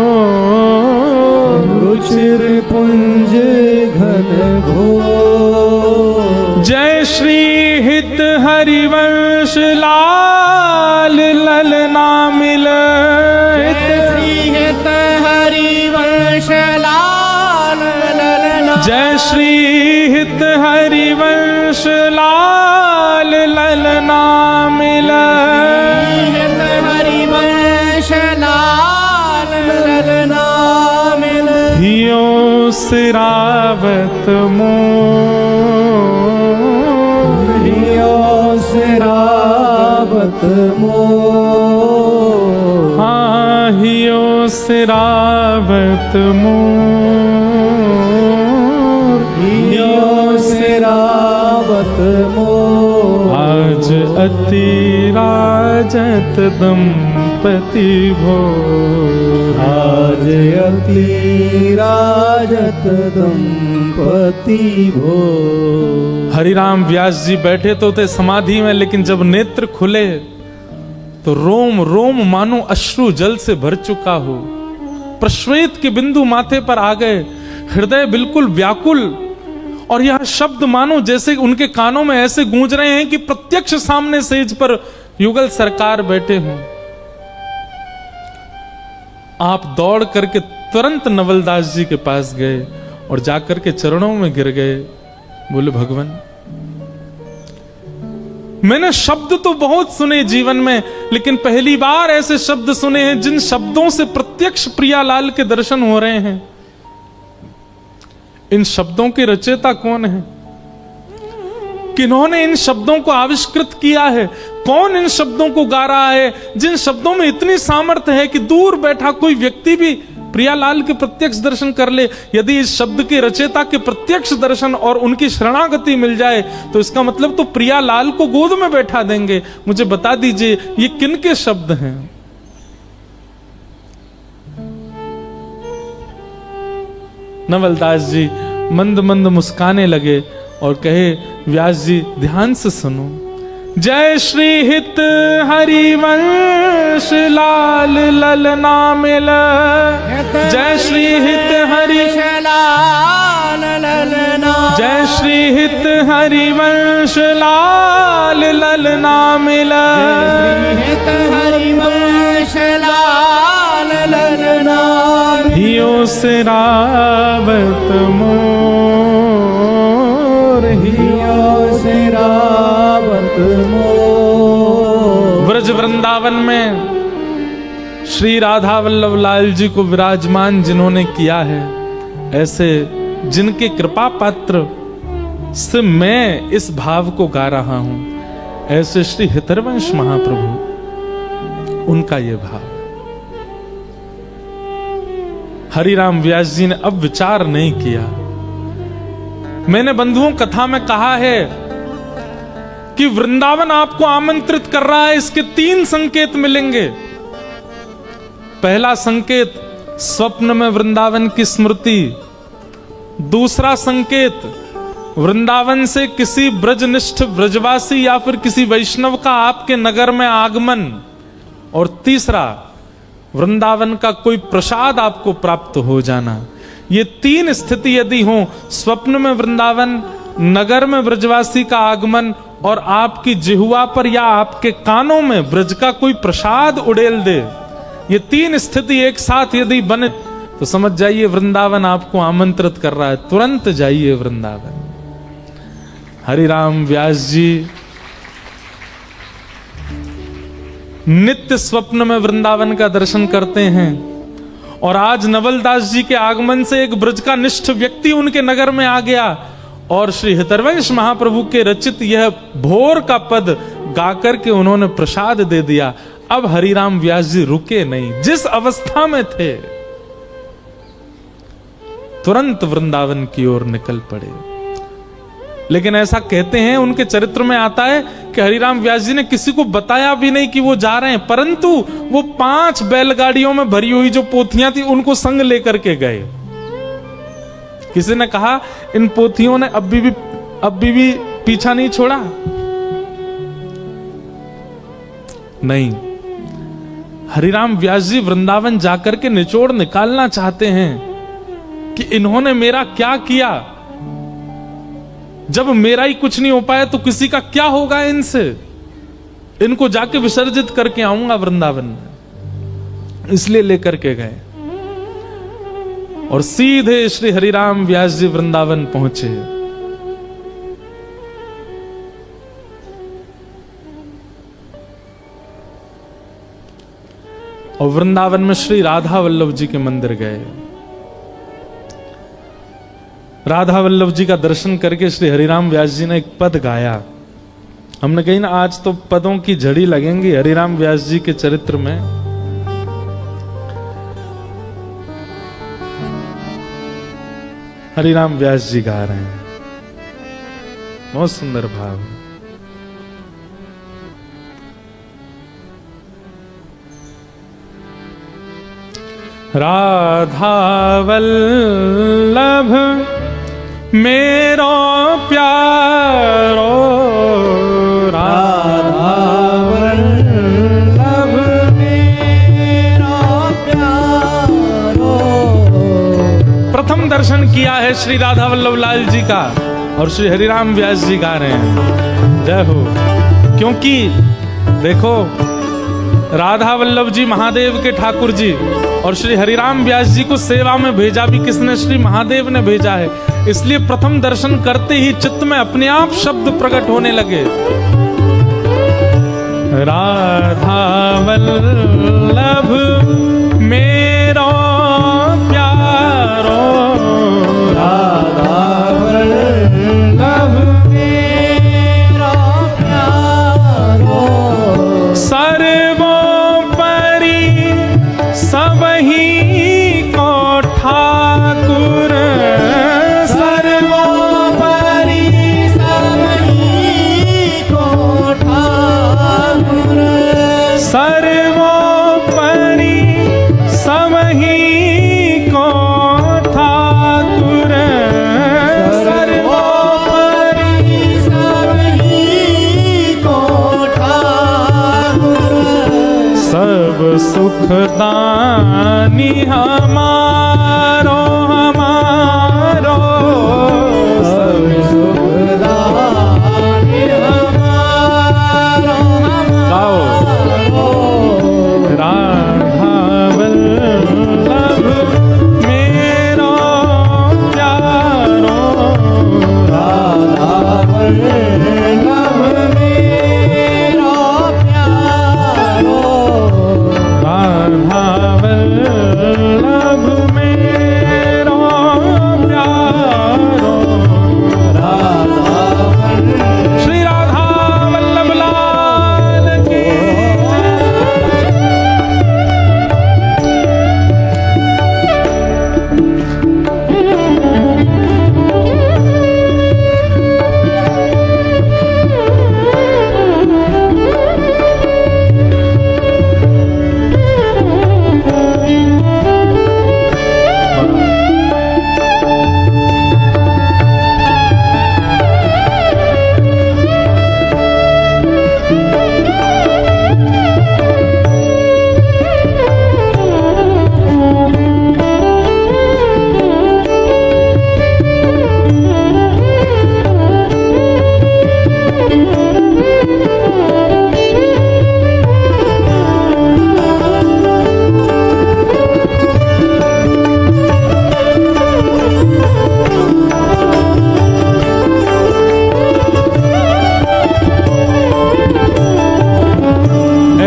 रुचिर पुंज घन घोर। जय श्री हित हरिवंश लाल ललना मिल, श्री हित हरिवंश लाल ललना, जय श्री हित हरिवंश लाल ललना मिल, हित हरिवंश लाल ललना मिल। हियो सिरावत मोर, हियो सिरावत मोर, हाँ हियो सिरावत मोर, हियो सिरावत मोर। आज अति राजत दंपति भोर, आज अति राजत दंपति भोर। हरिराम व्यास जी बैठे तो थे समाधि में, लेकिन जब नेत्र खुले तो रोम रोम मानो अश्रु जल से भर चुका हो। प्रश्वेत के बिंदु माथे पर आ गए, हृदय बिल्कुल व्याकुल, और यह शब्द मानो जैसे उनके कानों में ऐसे गूंज रहे हैं कि प्रत्यक्ष सामने सेज पर युगल सरकार बैठे हों। आप दौड़ करके तुरंत नवलदास जी के पास गए और जाकर के चरणों में गिर गए। बोले भगवान, मैंने शब्द तो बहुत सुने जीवन में, लेकिन पहली बार ऐसे शब्द सुने हैं जिन शब्दों से प्रत्यक्ष प्रियालाल के दर्शन हो रहे हैं। इन शब्दों के रचयिता कौन है? किन्होंने इन शब्दों को आविष्कृत किया है? कौन इन शब्दों को गा रहा है, जिन शब्दों में इतनी सामर्थ्य है कि दूर बैठा कोई व्यक्ति भी प्रियालाल के प्रत्यक्ष दर्शन कर ले। यदि इस शब्द के रचयिता के प्रत्यक्ष दर्शन और उनकी शरणागति मिल जाए तो इसका मतलब तो प्रियालाल को गोद में बैठा देंगे। मुझे बता दीजिए ये किन के शब्द हैं? नवलदास जी मंद मंद मुस्काने लगे और कहे, व्यास जी ध्यान से सुनो। जय श्री हित हरिवंश लाल ललना मिल, जय श्री हित हरि लाल ललना, जय श्री हित हरिवंश लाल ललना मिल, हित हरिवंश लाल ललना, हियो सिरावत मोर, हियो सिरावत मोर। ब्रज वृंदावन में श्री राधा वल्लभ लाल जी को विराजमान जिन्होंने किया है, ऐसे जिनके कृपा पात्र से मैं इस भाव को गा रहा हूं, ऐसे श्री हितरवंश महाप्रभु, उनका ये भाव। हरिराम व्यास जी ने अब विचार नहीं किया। मैंने बंधुओं कथा में कहा है कि वृंदावन आपको आमंत्रित कर रहा है, इसके 3 संकेत मिलेंगे। पहला संकेत स्वप्न में वृंदावन की स्मृति, दूसरा संकेत वृंदावन से किसी ब्रजनिष्ठ ब्रजवासी या फिर किसी वैष्णव का आपके नगर में आगमन, और तीसरा वृंदावन का कोई प्रसाद आपको प्राप्त हो जाना। ये 3 स्थिति यदि हो, स्वप्न में वृंदावन, नगर में ब्रजवासी का आगमन और आपकी जिह्वा पर या आपके कानों में ब्रज का कोई प्रसाद उड़ेल दे, ये 3 स्थिति एक साथ यदि बने तो समझ जाइए वृंदावन आपको आमंत्रित कर रहा है। तुरंत जाइए वृंदावन। हरिराम व्यास जी नित्य स्वप्न में वृंदावन का दर्शन करते हैं, और आज नवलदास जी के आगमन से एक ब्रज का निष्ठ व्यक्ति उनके नगर में आ गया और श्री हितरवंश महाप्रभु के रचित यह भोर का पद गाकर के उन्होंने प्रसाद दे दिया। अब हरिराम व्यास जी रुके नहीं, जिस अवस्था में थे तुरंत वृंदावन की ओर निकल पड़े। लेकिन ऐसा कहते हैं, उनके चरित्र में आता है कि हरिराम व्यास जी ने किसी को बताया भी नहीं कि वो जा रहे हैं, परंतु वो 5 बैलगाड़ियों में भरी हुई जो पोथियां थी उनको संग लेकर के गए। किसी ने कहा इन पोथियों ने अभी भी पीछा नहीं छोड़ा। नहीं, हरिराम व्यास जी वृंदावन जाकर के निचोड़ निकालना चाहते हैं कि इन्होंने मेरा क्या किया। जब मेरा ही कुछ नहीं हो पाया तो किसी का क्या होगा इनसे। इनको जाके विसर्जित करके आऊंगा वृंदावन में, इसलिए लेकर के गए और सीधे श्री हरिराम व्यास जी वृंदावन पहुंचे। और वृंदावन में श्री राधा वल्लभ जी के मंदिर गए। राधा वल्लभ जी का दर्शन करके श्री हरिराम व्यास जी ने एक पद गाया। हमने कही ना, आज तो पदों की झड़ी लगेंगी हरिराम व्यास जी के चरित्र में। हरिराम व्यास जी गा रहे हैं, बहुत सुंदर भाव। राधा वल्लभ मेरो प्यारो, राधा वल्लभ मेरा प्यारो। प्रथम दर्शन किया है श्री राधा वल्लभ लाल जी का और श्री हरिराम व्यास जी गा रहे हैं जय हो। क्योंकि देखो, राधा वल्लभ जी महादेव के ठाकुर जी और श्री हरिराम व्यास जी को सेवा में भेजा भी किसने? श्री महादेव ने भेजा है। इसलिए प्रथम दर्शन करते ही चित्त में अपने आप शब्द प्रकट होने लगे। राधा वल्लभ मेरो प्यारो, राधा वल्लभ मेरा प्यारो। सर्वोपरि सबही को ठाकुर, सर्वोपरि सबही को ठाकुर। सर्वोपरि सबही को ठाकुर, सर्वोपरि सबही को ठाकुर। सब सुखदानी हमारो हमारो, सब सुखदानी हमारो हमारो। राधा वल्लभ मेरो प्यारो, राधा वल्लभ मेरा प्यारो। राधा वल्लभ मेरो प्यारो। राधा श्री राधा वल्लभ लाल की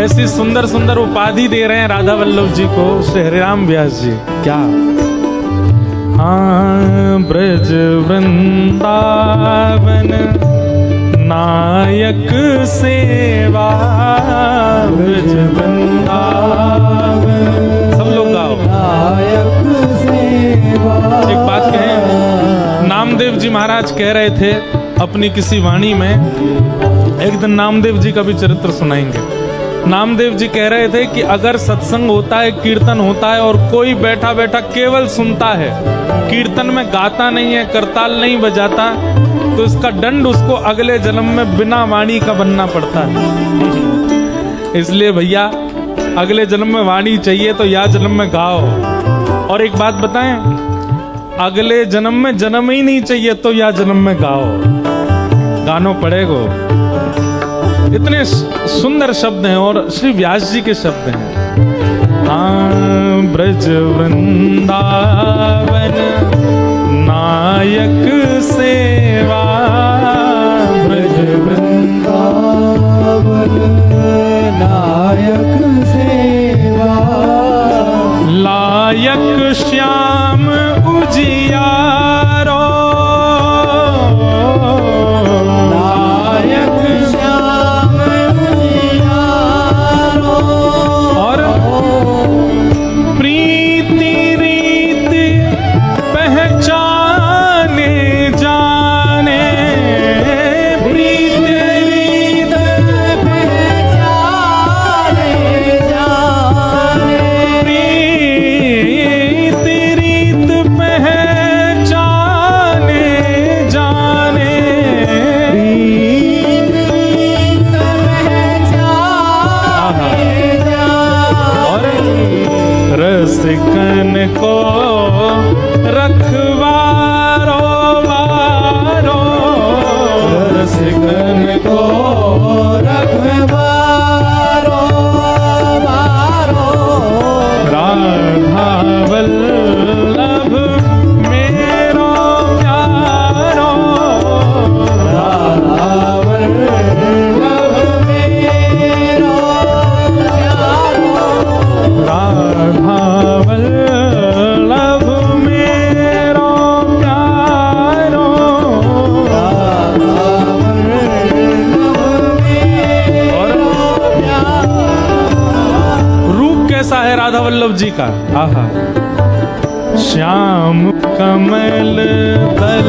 ऐसी सुंदर सुंदर उपाधि दे रहे हैं राधा वल्लभ जी को श्री हरिराम व्यास जी। क्या हाँ, ब्रज वृंदावन नायक सेवा, ब्रज वृंदावन। सब लोग गाओ। नायक सेवा। एक बात कहें, नामदेव जी महाराज कह रहे थे अपनी किसी वाणी में एक दिन नामदेव जी का भी चरित्र सुनाएंगे। नामदेव जी कह रहे थे कि अगर सत्संग होता है, कीर्तन होता है और कोई बैठा बैठा केवल सुनता है, कीर्तन में गाता नहीं है, करताल नहीं बजाता, तो इसका दंड उसको अगले जन्म में बिना वाणी का बनना पड़ता है। इसलिए भैया अगले जन्म में वाणी चाहिए तो या जन्म में गाओ। और एक बात बताएं, अगले जन्म में जन्म ही नहीं चाहिए तो या जन्म में गाओ, गानो पड़ेगो। इतने सुंदर शब्द हैं और श्री व्यास जी के शब्द हैं। हाँ, ब्रज वृंदावन नायक सेवा, ब्रज वृंदावन नायक सेवा, लायक श्याम उजियारो, नायक श्याम उजियारो, और प्रीति रीत पहचाने जाने, प्रीति रीत पहचाने जाने, प्रीति रीत पहचाने जाने, प्रीत पहचाने और जाने, रसिकन को रखवारो वारो, रसिकन को रखवारो वारो, राधा वल्लभ मेरो प्यारो, राधा वल्लभ मेरो प्यारो, राधा वल्लभ मेरो प्यारो। राधा वल्लभ मेरो प्यारो। रूप कैसा है राधा वल्लभ जी का, आहा। श्याम कमल दल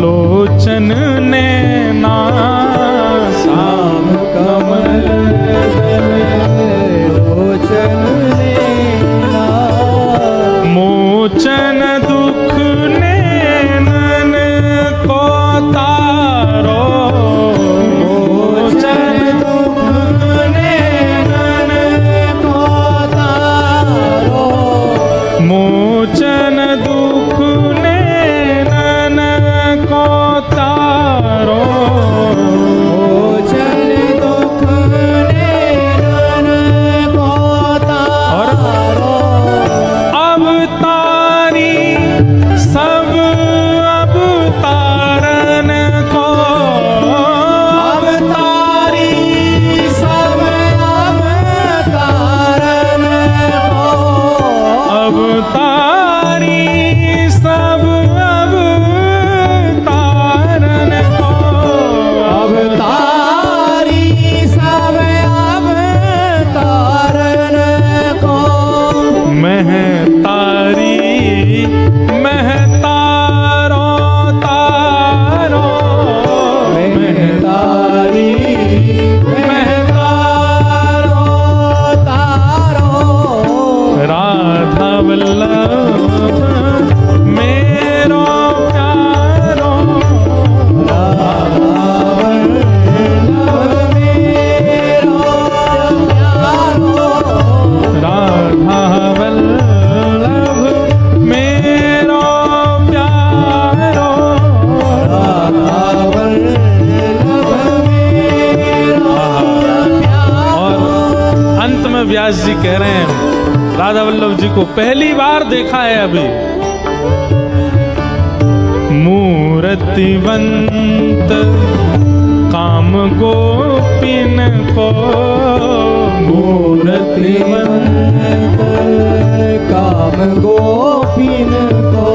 लोचन नैना, श्याम कमल लोचन नैना, मोचन दुख नैनन को तारो, मोचन दुख नैनन को तारो, मोचन दुख नैनन को तारो, मोचन दुख नैनन को तारो, अवतारी सब अवतारन को, अवतारी सब अवतारन को, अवतारी सब अवतारन को, अवतारी सब अवतारन को, महतारी महतारो तारो, महतारी महतारो तारो, राधा वल्लभ मेरो प्यारो, राधा वल्लभ मेरो प्यारो, राधा वल्लभ मेरो प्यारो। राधा वल्लभ मेरो प्यारो। और अंत में व्यास जी कह रहे हैं, राधा वल्लभ जी को पहली बार देखा है अभी, मूर्तिवंत काम गोपिन को, मूर्तिवंत काम गोपिन को,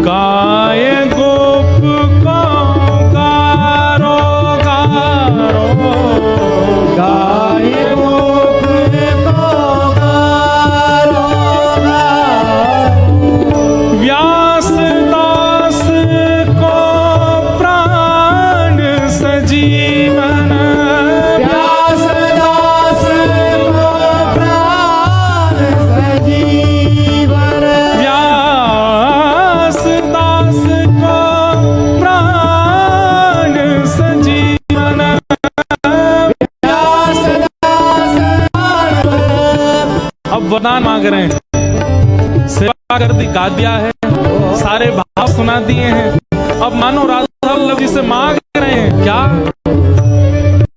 गाय गोप को गारो गारो, गाय गोप को गारो गारो, व्यास दास को वरदान मांग रहे हैं, सेवा कर दी, गा दिया है, सारे भाव सुना दिए हैं, अब मानो राधा वल्लभ जी से मांग रहे हैं क्या?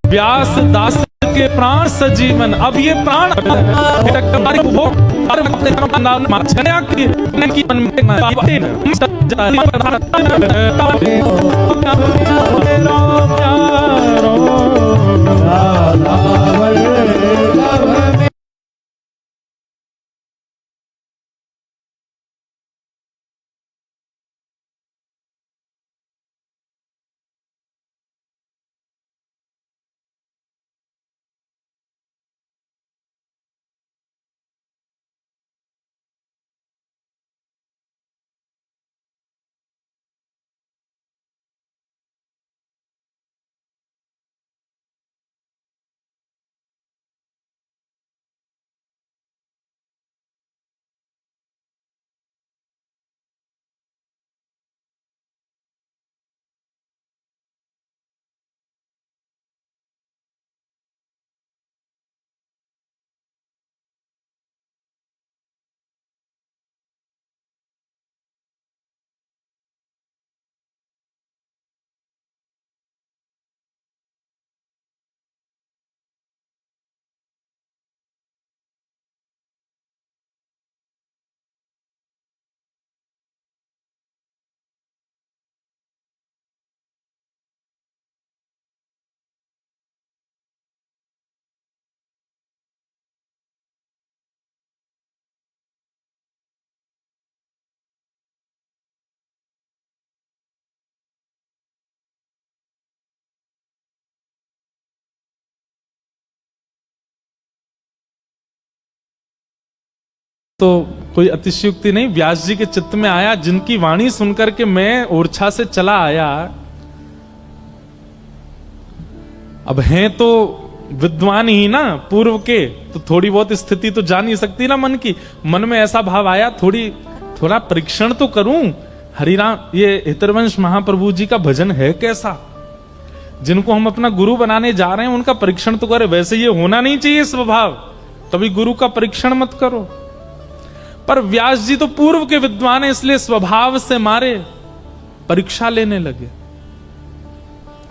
व्यास दास के प्राण सजीवन, अब ये प्राण राधा वल्लभ में तो कोई अतिशयोक्ति नहीं, व्यास जी के चित्त में आया, जिनकी वाणी सुनकर के मैं ओरछा से चला आया। अब हैं तो विद्वान ही ना पूर्व के, तो थोड़ी बहुत स्थिति तो जान ही सकती ना मन की। मन में ऐसा भाव आया, थोड़ा परीक्षण तो करूं, हरिराम ये हितरवंश महाप्रभु जी का भजन है कैसा, जिनको हम अपना गुरु बनाने जा रहे हैं उनका परीक्षण तो करें। वैसे ये होना नहीं चाहिए स्वभाव, कभी गुरु का परीक्षण मत करो। पर व्यास जी तो पूर्व के विद्वान है, इसलिए स्वभाव से मारे परीक्षा लेने लगे।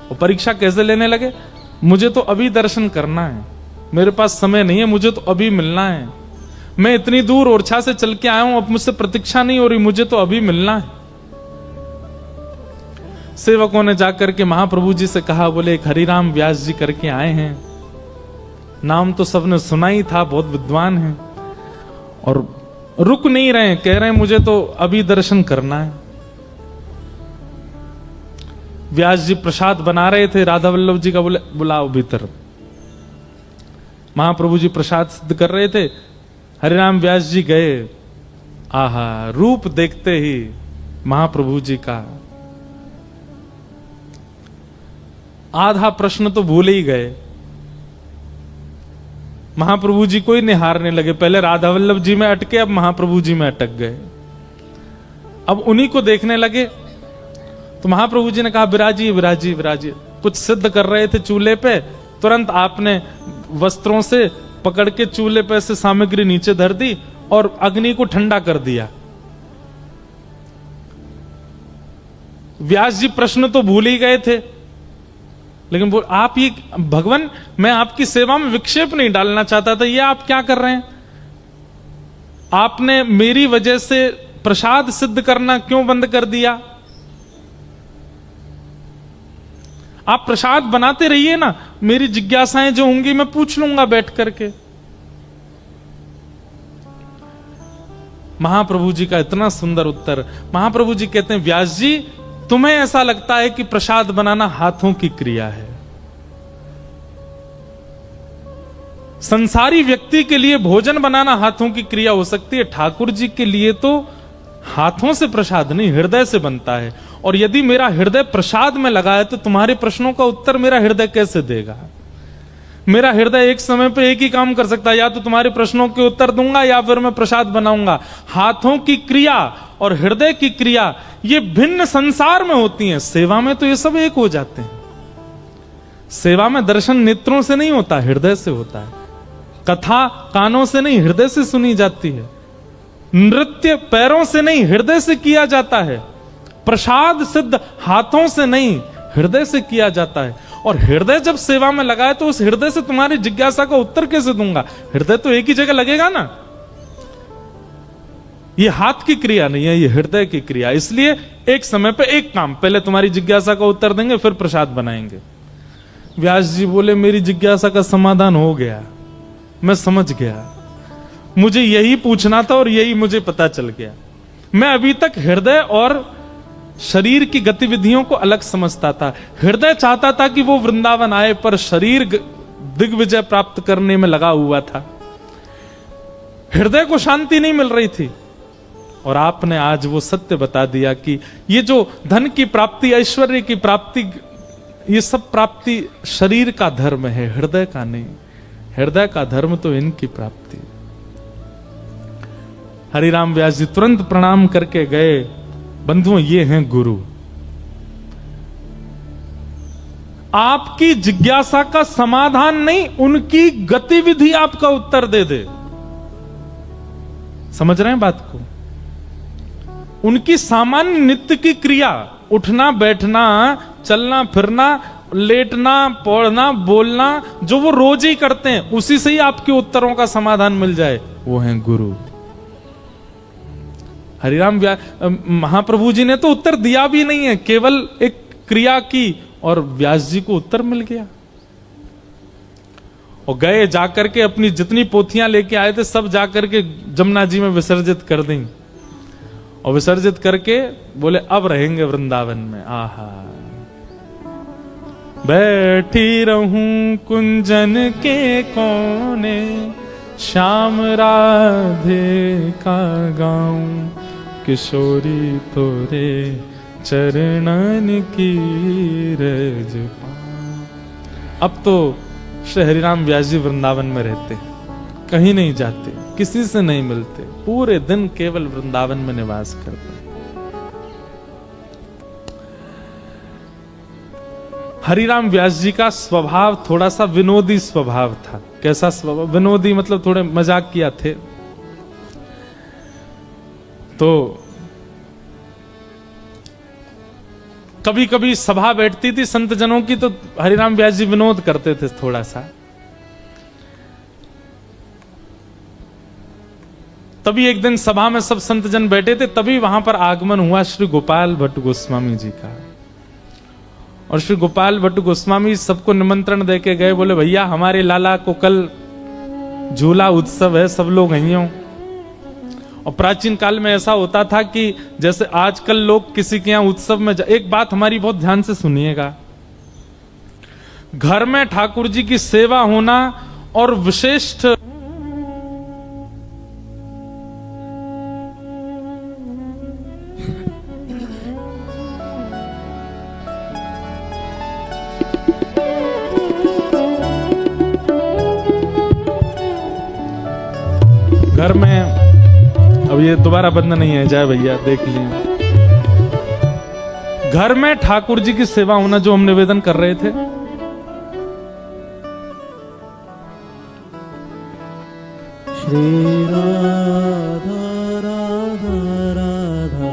और परीक्षा कैसे लेने लगे? मुझे तो अभी दर्शन करना है, मेरे पास समय नहीं है, मुझे तो अभी मिलना है, मैं इतनी दूर ओरछा से चल के आया हूं, अब मुझसे प्रतीक्षा नहीं हो रही, मुझे तो अभी मिलना है। सेवकों ने जाकर के महाप्रभु जी से कहा, बोले एक हरिराम व्यास जी करके आए हैं, नाम तो सबने सुना ही था, बहुत विद्वान हैं, और रुक नहीं रहे, कह रहे हैं मुझे तो अभी दर्शन करना है। व्यास जी प्रसाद बना रहे थे, राधा वल्लभ जी का बोले बुलाओ भीतर। महाप्रभु जी प्रसाद सिद्ध कर रहे थे, हरिराम व्यास जी गए। आहा, रूप देखते ही महाप्रभु जी का आधा प्रश्न तो भूल ही गए। महाप्रभु जी को ही निहारने लगे, पहले राधा वल्लभ जी में अटके, अब महाप्रभु जी में अटक गए, अब उन्हीं को देखने लगे। तो महाप्रभु जी ने कहा, विराजी विराजी विराजी। कुछ सिद्ध कर रहे थे चूल्हे पे, तुरंत आपने वस्त्रों से पकड़ के चूल्हे पे से सामग्री नीचे धर दी और अग्नि को ठंडा कर दिया। व्यास जी प्रश्न तो भूल ही गए थे, लेकिन बोल आप ये भगवान, मैं आपकी सेवा में विक्षेप नहीं डालना चाहता था, ये आप क्या कर रहे हैं? आपने मेरी वजह से प्रसाद सिद्ध करना क्यों बंद कर दिया? आप प्रसाद बनाते रहिए ना, मेरी जिज्ञासाएं जो होंगी मैं पूछ लूंगा बैठ करके। महाप्रभु जी का इतना सुंदर उत्तर। महाप्रभु जी कहते हैं, व्यास जी तुम्हें ऐसा लगता है कि प्रसाद बनाना हाथों की क्रिया है। संसारी व्यक्ति के लिए भोजन बनाना हाथों की क्रिया हो सकती है, ठाकुर जी के लिए तो हाथों से प्रसाद नहीं, हृदय से बनता है। और यदि मेरा हृदय प्रसाद में लगा है तो तुम्हारे प्रश्नों का उत्तर मेरा हृदय कैसे देगा? मेरा हृदय एक समय पे एक ही काम कर सकता है, या तो तुम्हारे प्रश्नों के उत्तर दूंगा या फिर मैं प्रसाद बनाऊंगा। हाथों की क्रिया और हृदय की क्रिया ये भिन्न संसार में होती हैं, सेवा में तो ये सब एक हो जाते हैं। सेवा में दर्शन नेत्रों से नहीं होता, हृदय से होता है। कथा कानों से नहीं हृदय से सुनी जाती है, नृत्य पैरों से नहीं हृदय से किया जाता है, प्रसाद सिद्ध हाथों से नहीं हृदय से किया जाता है। और हृदय जब सेवा में लगा है तो उस हृदय से तुम्हारी जिज्ञासा का उत्तर कैसे दूंगा? हृदय तो एक ही जगह लगेगा ना। ये हाथ की क्रिया नहीं है, ये हृदय की क्रिया। इसलिए एक समय पे एक काम, पहले तुम्हारी जिज्ञासा का उत्तर देंगे, फिर प्रसाद बनाएंगे। व्यास जी बोले मेरी जिज्ञासा का समाधान हो गया, मैं समझ गया, मुझे यही पूछना था और यही मुझे पता चल गया। मैं अभी तक हृदय और शरीर की गतिविधियों को अलग समझता था। हृदय चाहता था कि वो वृंदावन आए, पर शरीर दिग्विजय प्राप्त करने में लगा हुआ था। हृदय को शांति नहीं मिल रही थी। और आपने आज वो सत्य बता दिया कि ये जो धन की प्राप्ति, ऐश्वर्य की प्राप्ति, ये सब प्राप्ति शरीर का धर्म है, हृदय का नहीं। हृदय का धर्म तो इनकी प्राप्ति। हरिराम व्यास जी तुरंत प्रणाम करके गए, बंधुओं ये हैं गुरु। आपकी जिज्ञासा का समाधान नहीं, उनकी गतिविधि आपका उत्तर दे दे। समझ रहे हैं बात को? उनकी सामान्य नित्य की क्रिया, उठना बैठना, चलना फिरना, लेटना, पढ़ना, बोलना, जो वो रोज ही करते हैं, उसी से ही आपके उत्तरों का समाधान मिल जाए, वो हैं गुरु। हरिराम महाप्रभु जी ने तो उत्तर दिया भी नहीं है, केवल एक क्रिया की और व्यास जी को उत्तर मिल गया। और गए जाकर के अपनी जितनी पोथियां लेके आए थे सब जाकर के जमुना जी में विसर्जित कर दी। और विसर्जित करके बोले अब रहेंगे वृंदावन में। आहा, बैठी रहूं कुंजन के कोने, श्याम राधे का गाऊं, किशोरी तोरे चरणन की रज पाऊं। अब तो श्री हरिराम व्यास जी वृंदावन में रहते, कहीं नहीं जाते, किसी से नहीं मिलते, पूरे दिन केवल वृंदावन में निवास करते। हरिराम व्यास जी का स्वभाव थोड़ा सा विनोदी स्वभाव था। कैसा स्वभाव? विनोदी मतलब थोड़े मजाक किया थे। तो कभी कभी सभा बैठती थी संत जनों की, तो हरिराम व्यास जी विनोद करते थे थोड़ा सा। तभी एक दिन सभा में सब संत जन बैठे थे, तभी वहां पर आगमन हुआ श्री गोपाल भट्ट गोस्वामी जी का। और श्री गोपाल भट्ट गोस्वामी सबको निमंत्रण देके गए, बोले भैया हमारे लाला को कल झूला उत्सव है, सब लोग आई हों। और प्राचीन काल में ऐसा होता था कि जैसे आजकल लोग किसी के यहां उत्सव में एक बात हमारी बहुत ध्यान से सुनिएगा, घर में ठाकुर जी की सेवा होना और विशिष्ट घर में, अब ये दोबारा बंद नहीं है, जाए भैया देख लीजिए। घर में ठाकुर जी की सेवा होना जो हम निवेदन कर रहे थे, श्री राधा राधा राधा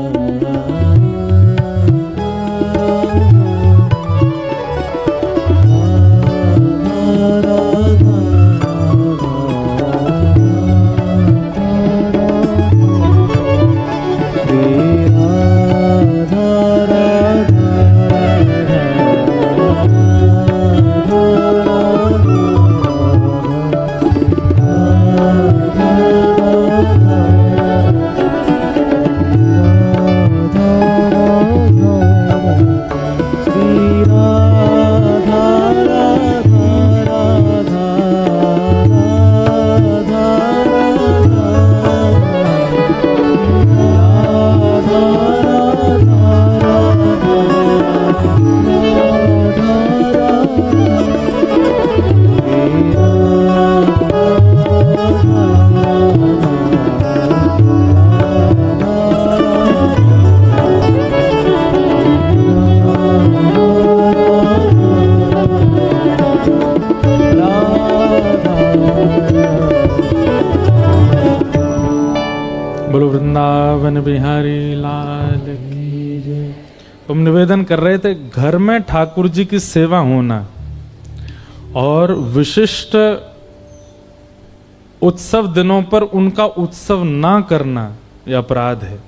वृंदावन बिहारी लाल की जय। तुम निवेदन कर रहे थे घर में ठाकुर जी की सेवा होना और विशिष्ट उत्सव दिनों पर उनका उत्सव ना करना यह अपराध है।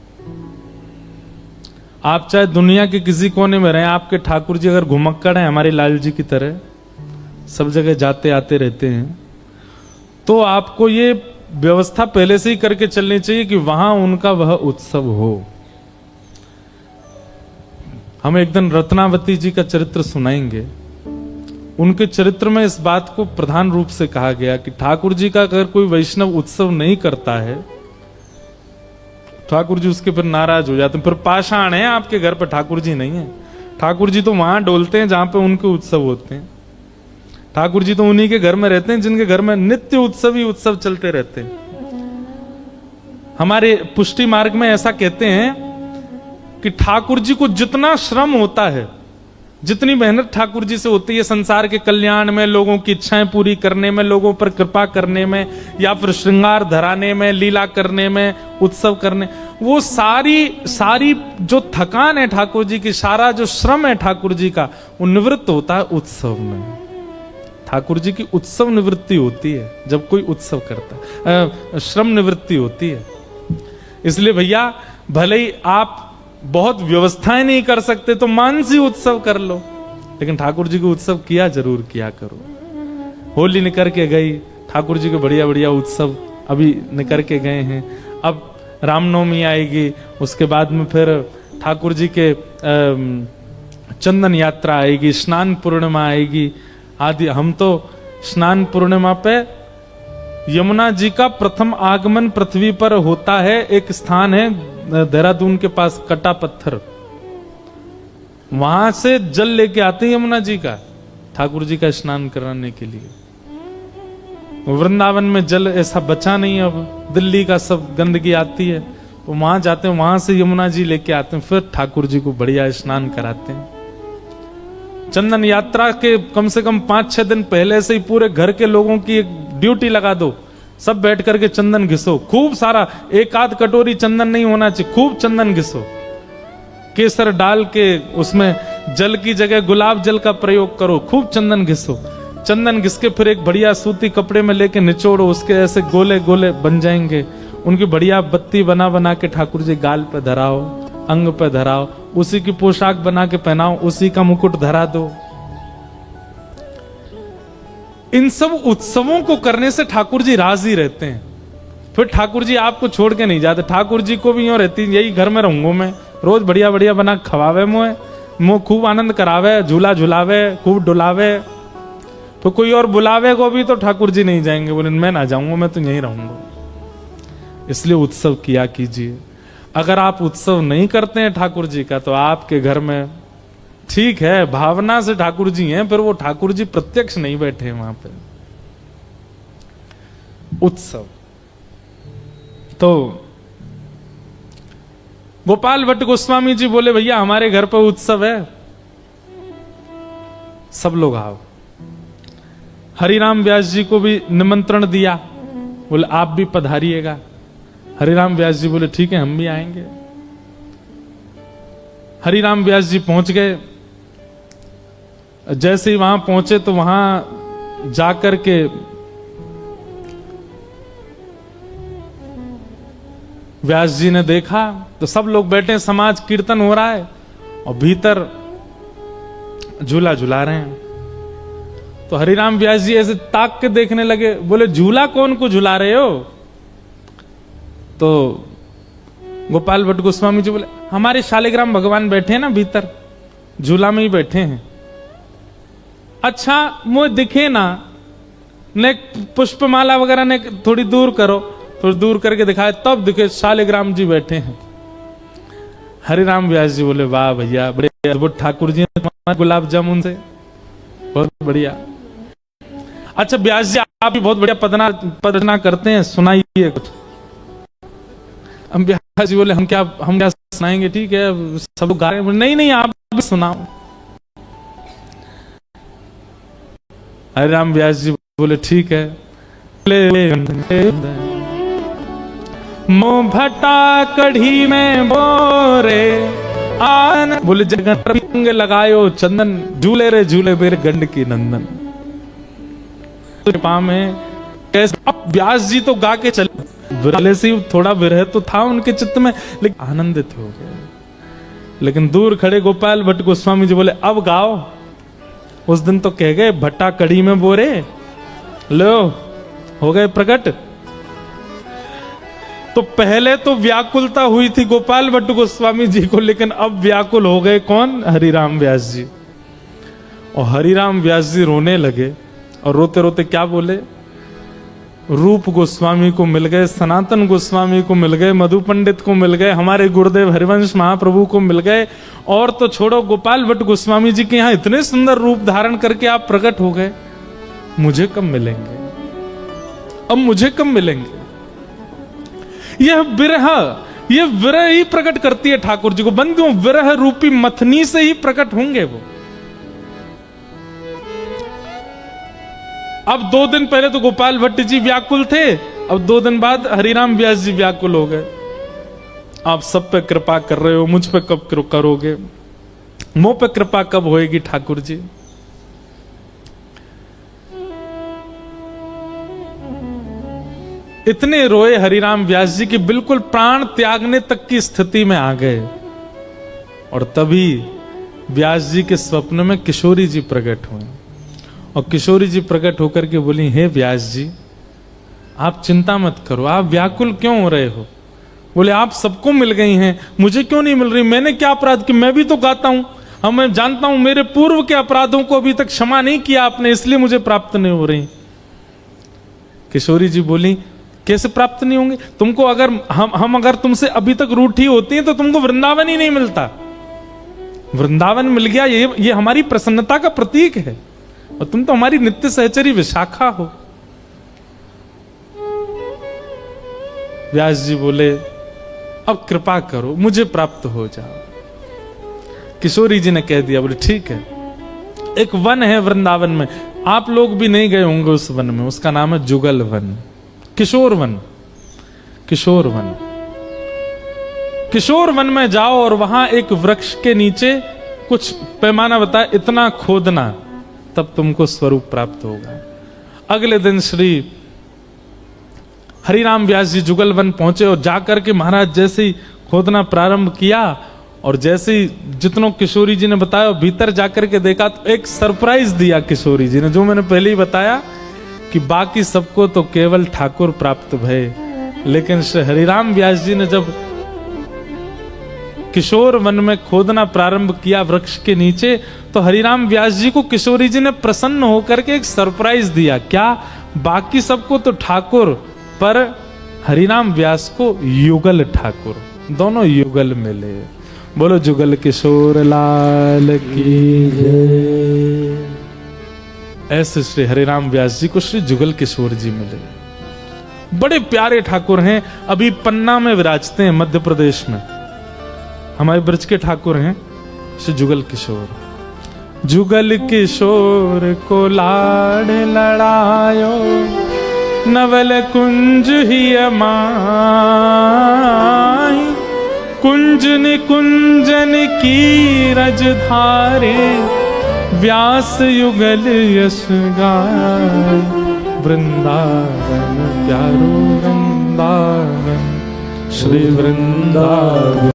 आप चाहे दुनिया के किसी कोने में रहें, आपके ठाकुर जी अगर घुमक्कड़ हैं हमारे लाल जी की तरह, सब जगह जाते आते रहते हैं, तो आपको ये व्यवस्था पहले से ही करके चलनी चाहिए कि वहां उनका वह उत्सव हो। हम एक दिन रत्नावती जी का चरित्र सुनाएंगे। उनके चरित्र में इस बात को प्रधान रूप से कहा गया कि ठाकुर जी का अगर कोई वैष्णव उत्सव नहीं करता है, ठाकुर जी उसके पर नाराज हो जाते हैं, फिर पाषाण है आपके घर पर, ठाकुर जी नहीं है। ठाकुर जी तो वहां डोलते हैं जहां पे उनके उत्सव होते हैं। ठाकुर जी तो उन्हीं के घर में रहते हैं जिनके घर में नित्य उत्सव ही उत्सव चलते रहते हैं। हमारे पुष्टि मार्ग में ऐसा कहते हैं कि ठाकुर जी को जितना श्रम होता है, जितनी मेहनत ठाकुर जी से होती है संसार के कल्याण में, लोगों की इच्छाएं पूरी करने में, लोगों पर कृपा करने में, या फिर श्रृंगार धराने में, लीला करने में, उत्सव करने, वो सारी जो थकान है ठाकुर जी की, सारा जो श्रम है ठाकुर जी का, वो निवृत्त होता है उत्सव में। ठाकुर जी की उत्सव निवृत्ति होती है जब कोई उत्सव करता है, श्रम निवृत्ति होती है। इसलिए भैया भले ही आप बहुत व्यवस्थाएं नहीं कर सकते तो मानसी उत्सव कर लो, लेकिन ठाकुर जी को उत्सव किया जरूर किया करो। होली निकल के गई, ठाकुर जी के बढ़िया बढ़िया उत्सव अभी निकल के गए हैं। अब रामनवमी आएगी, उसके बाद में फिर ठाकुर जी के चंदन यात्रा आएगी, स्नान पूर्णिमा आएगी आदि। हम तो स्नान पूर्णिमा पे यमुना जी का प्रथम आगमन पृथ्वी पर होता है। एक स्थान है देहरादून के पास, कटा पत्थर, वहां से जल लेके आते हैं यमुना जी का, ठाकुर जी का स्नान कराने के लिए। वृंदावन में जल ऐसा बचा नहीं, अब दिल्ली का सब गंदगी आती है, तो वहां जाते हैं, वहां से यमुना जी लेके आते हैं, फिर ठाकुर जी को बढ़िया स्नान कराते हैं। चंदन यात्रा के कम से कम 5-6 दिन पहले से ही पूरे घर के लोगों की एक ड्यूटी लगा दो, सब बैठ करके चंदन घिसो, खूब सारा, एक आध कटोरी चंदन नहीं होना चाहिए, खूब चंदन घिसो। केसर डाल के उसमें जल की जगह गुलाब जल का प्रयोग करो, खूब चंदन घिसो। चंदन घिस के फिर एक बढ़िया सूती कपड़े में लेके निचोड़ो, उसके ऐसे गोले गोले बन जाएंगे। उनकी बढ़िया बत्ती बना बना के ठाकुर जी गाल पे धराओ, अंग पे धराओ, उसी की पोशाक बना के पहनाओ, उसी का मुकुट धरा दो। इन सब उत्सवों को करने से ठाकुर जी राजी रहते हैं। फिर ठाकुर जी आपको छोड़ के नहीं जाते। ठाकुर जी को भी यूं रहती, यही घर में रहूंगा मैं, रोज बढ़िया बढ़िया बना खवावे, मुँह खूब आनंद करावे, झूला झुलावे, खूब डुलावे। तो कोई और बुलावे को भी तो ठाकुर जी नहीं जाएंगे, बोले मैं ना जाऊंगा, मैं तो यहीं रहूंगा। इसलिए उत्सव किया कीजिए। अगर आप उत्सव नहीं करते हैं ठाकुर जी का, तो आपके घर में ठीक है भावना से ठाकुर जी हैं, फिर वो ठाकुर जी प्रत्यक्ष नहीं बैठे वहां पे। उत्सव तो गोपाल भट्ट गोस्वामी जी बोले, भैया हमारे घर पर उत्सव है, सब लोग आओ। हरिराम व्यास जी को भी निमंत्रण दिया, बोले आप भी पधारिएगा। हरिराम व्यास जी बोले ठीक है हम भी आएंगे। हरिराम व्यास जी पहुंच गए। जैसे ही वहां पहुंचे तो वहां जाकर के व्यास जी ने देखा तो सब लोग बैठे, समाज कीर्तन हो रहा है और भीतर झूला झुला रहे हैं। तो हरिराम व्यास जी ऐसे ताक के देखने लगे, बोले झूला कौन को झुला रहे हो? तो गोपाल भट्ट गोस्वामी जी बोले हमारे शालिग्राम भगवान बैठे हैं ना भीतर, झूला में ही बैठे हैं। अच्छा मुझे दिखे ना, ने पुष्पमाला वगैरह ने थोड़ी दूर करो, थोड़ी दूर करके दिखाए, तब दिखे शालिग्राम जी बैठे हैं। हरिराम व्यास जी बोले वाह भैया बड़े अद्भुत ठाकुर जी हैं, गुलाब जामुन से बहुत बढ़िया। अच्छा व्यास जी आप भी बहुत बढ़िया पदना करते हैं, सुनाइए कुछ। हम व्यास जी बोले हम क्या सुनाएंगे, ठीक है सब लोग गा रहे हैं, नहीं आप भी सुनाओ। हरिराम व्यास जी बोले ठीक है। मोह भटा कढ़ी में बोरे आन। बोले जगन रंग लगायो चंदन, झूले रे झूले मेरे गंड की नंदन। कृपा में कैसे अब व्यास जी तो गा के चले, विरह से थोड़ा विरह तो था उनके चित्त में, लेकिन आनंदित हो गए। लेकिन दूर खड़े गोपाल भट्ट गोस्वामी जी बोले अब गाओ। उस दिन तो कह गए भट्टा कड़ी में बोरे, लो हो गए प्रकट। तो पहले तो व्याकुलता हुई थी गोपाल भट्ट गोस्वामी जी को, लेकिन अब व्याकुल हो गए कौन? हरिराम व्यास जी। और हरिराम व्यास जी रोने लगे और रोते रोते क्या बोले? रूप गोस्वामी को मिल गए, सनातन गोस्वामी को मिल गए, मधु पंडित को मिल गए, हमारे गुरुदेव हरिवंश महाप्रभु को मिल गए, और तो छोड़ो गोपाल भट्ट गोस्वामी जी के यहां इतने सुंदर रूप धारण करके आप प्रकट हो गए, मुझे कब मिलेंगे? अब मुझे कब मिलेंगे? यह विरह ही प्रकट करती है ठाकुर जी को। बंधुओं, विरह रूपी मथनी से ही प्रकट होंगे वो। अब 2 दिन पहले तो गोपाल भट्ट जी व्याकुल थे, अब 2 दिन बाद हरिराम व्यास जी व्याकुल हो गए। आप सब पे कृपा कर रहे हो, मुझ पे कब करोगे? मुंह पे कृपा कब होएगी ठाकुर जी? इतने रोए हरिराम व्यास जी की बिल्कुल प्राण त्यागने तक की स्थिति में आ गए। और तभी व्यास जी के स्वप्न में किशोरी जी प्रकट हुए, और किशोरी जी प्रकट होकर के बोली, हे व्यास जी आप चिंता मत करो, आप व्याकुल क्यों हो रहे हो? बोले आप सबको मिल गई हैं, मुझे क्यों नहीं मिल रही? मैंने क्या अपराध किया? मैं भी तो गाता हूं, हम मैं जानता हूं मेरे पूर्व के अपराधों को अभी तक क्षमा नहीं किया आपने, इसलिए मुझे प्राप्त नहीं हो रही। किशोरी जी बोली, कैसे प्राप्त नहीं होंगे? तुमको अगर हम अगर तुमसे अभी तक रूठी होती हैं तो तुमको वृंदावन ही नहीं मिलता। वृंदावन मिल गया, ये हमारी प्रसन्नता का प्रतीक है, और तुम तो हमारी नित्य सहचरी विशाखा हो। व्यास जी बोले, अब कृपा करो, मुझे प्राप्त हो जाओ। किशोरी जी ने कह दिया, बोले ठीक है। एक वन है वृंदावन में, आप लोग भी नहीं गए होंगे उस वन में, उसका नाम है जुगल वन, किशोर वन। किशोर वन, किशोर वन में जाओ और वहां एक वृक्ष के नीचे कुछ पैमाना बताया, इतना खोदना, तब तुमको स्वरूप प्राप्त होगा। अगले दिन श्री हरिराम व्यास जी जुगल वन पहुंचे, और जाकर के महाराज जैसे ही खोदना प्रारंभ किया, और जैसे ही जितनों किशोरी जी ने बताया भीतर जाकर के देखा, तो एक सरप्राइज दिया किशोरी जी ने, जो मैंने पहले ही बताया कि बाकी सबको तो केवल ठाकुर प्राप्त भय, लेकिन श्री हरिराम व्यास जी ने जब किशोर वन में खोदना प्रारंभ किया वृक्ष के नीचे, तो हरिराम व्यास जी को किशोरी जी ने प्रसन्न होकर के एक सरप्राइज दिया। क्या? बाकी सबको तो ठाकुर, पर हरिराम व्यास को युगल ठाकुर, दोनों युगल मिले। बोलो जुगल किशोर लाल की जय। ऐसे श्री हरिराम व्यास जी को श्री जुगल किशोर जी मिले, बड़े प्यारे ठाकुर हैं। अभी पन्ना में विराजते हैं, मध्य प्रदेश में, हमारे ब्रज के ठाकुर हैं श्री जुगल किशोर। जुगल किशोर को लाड लड़ायो, नवल कुंज ही माई, कुंज निकुंजन की रजधारे, व्यास युगल यश गाय। वृंदावन प्यारो वृंदावन, श्री वृंदावन।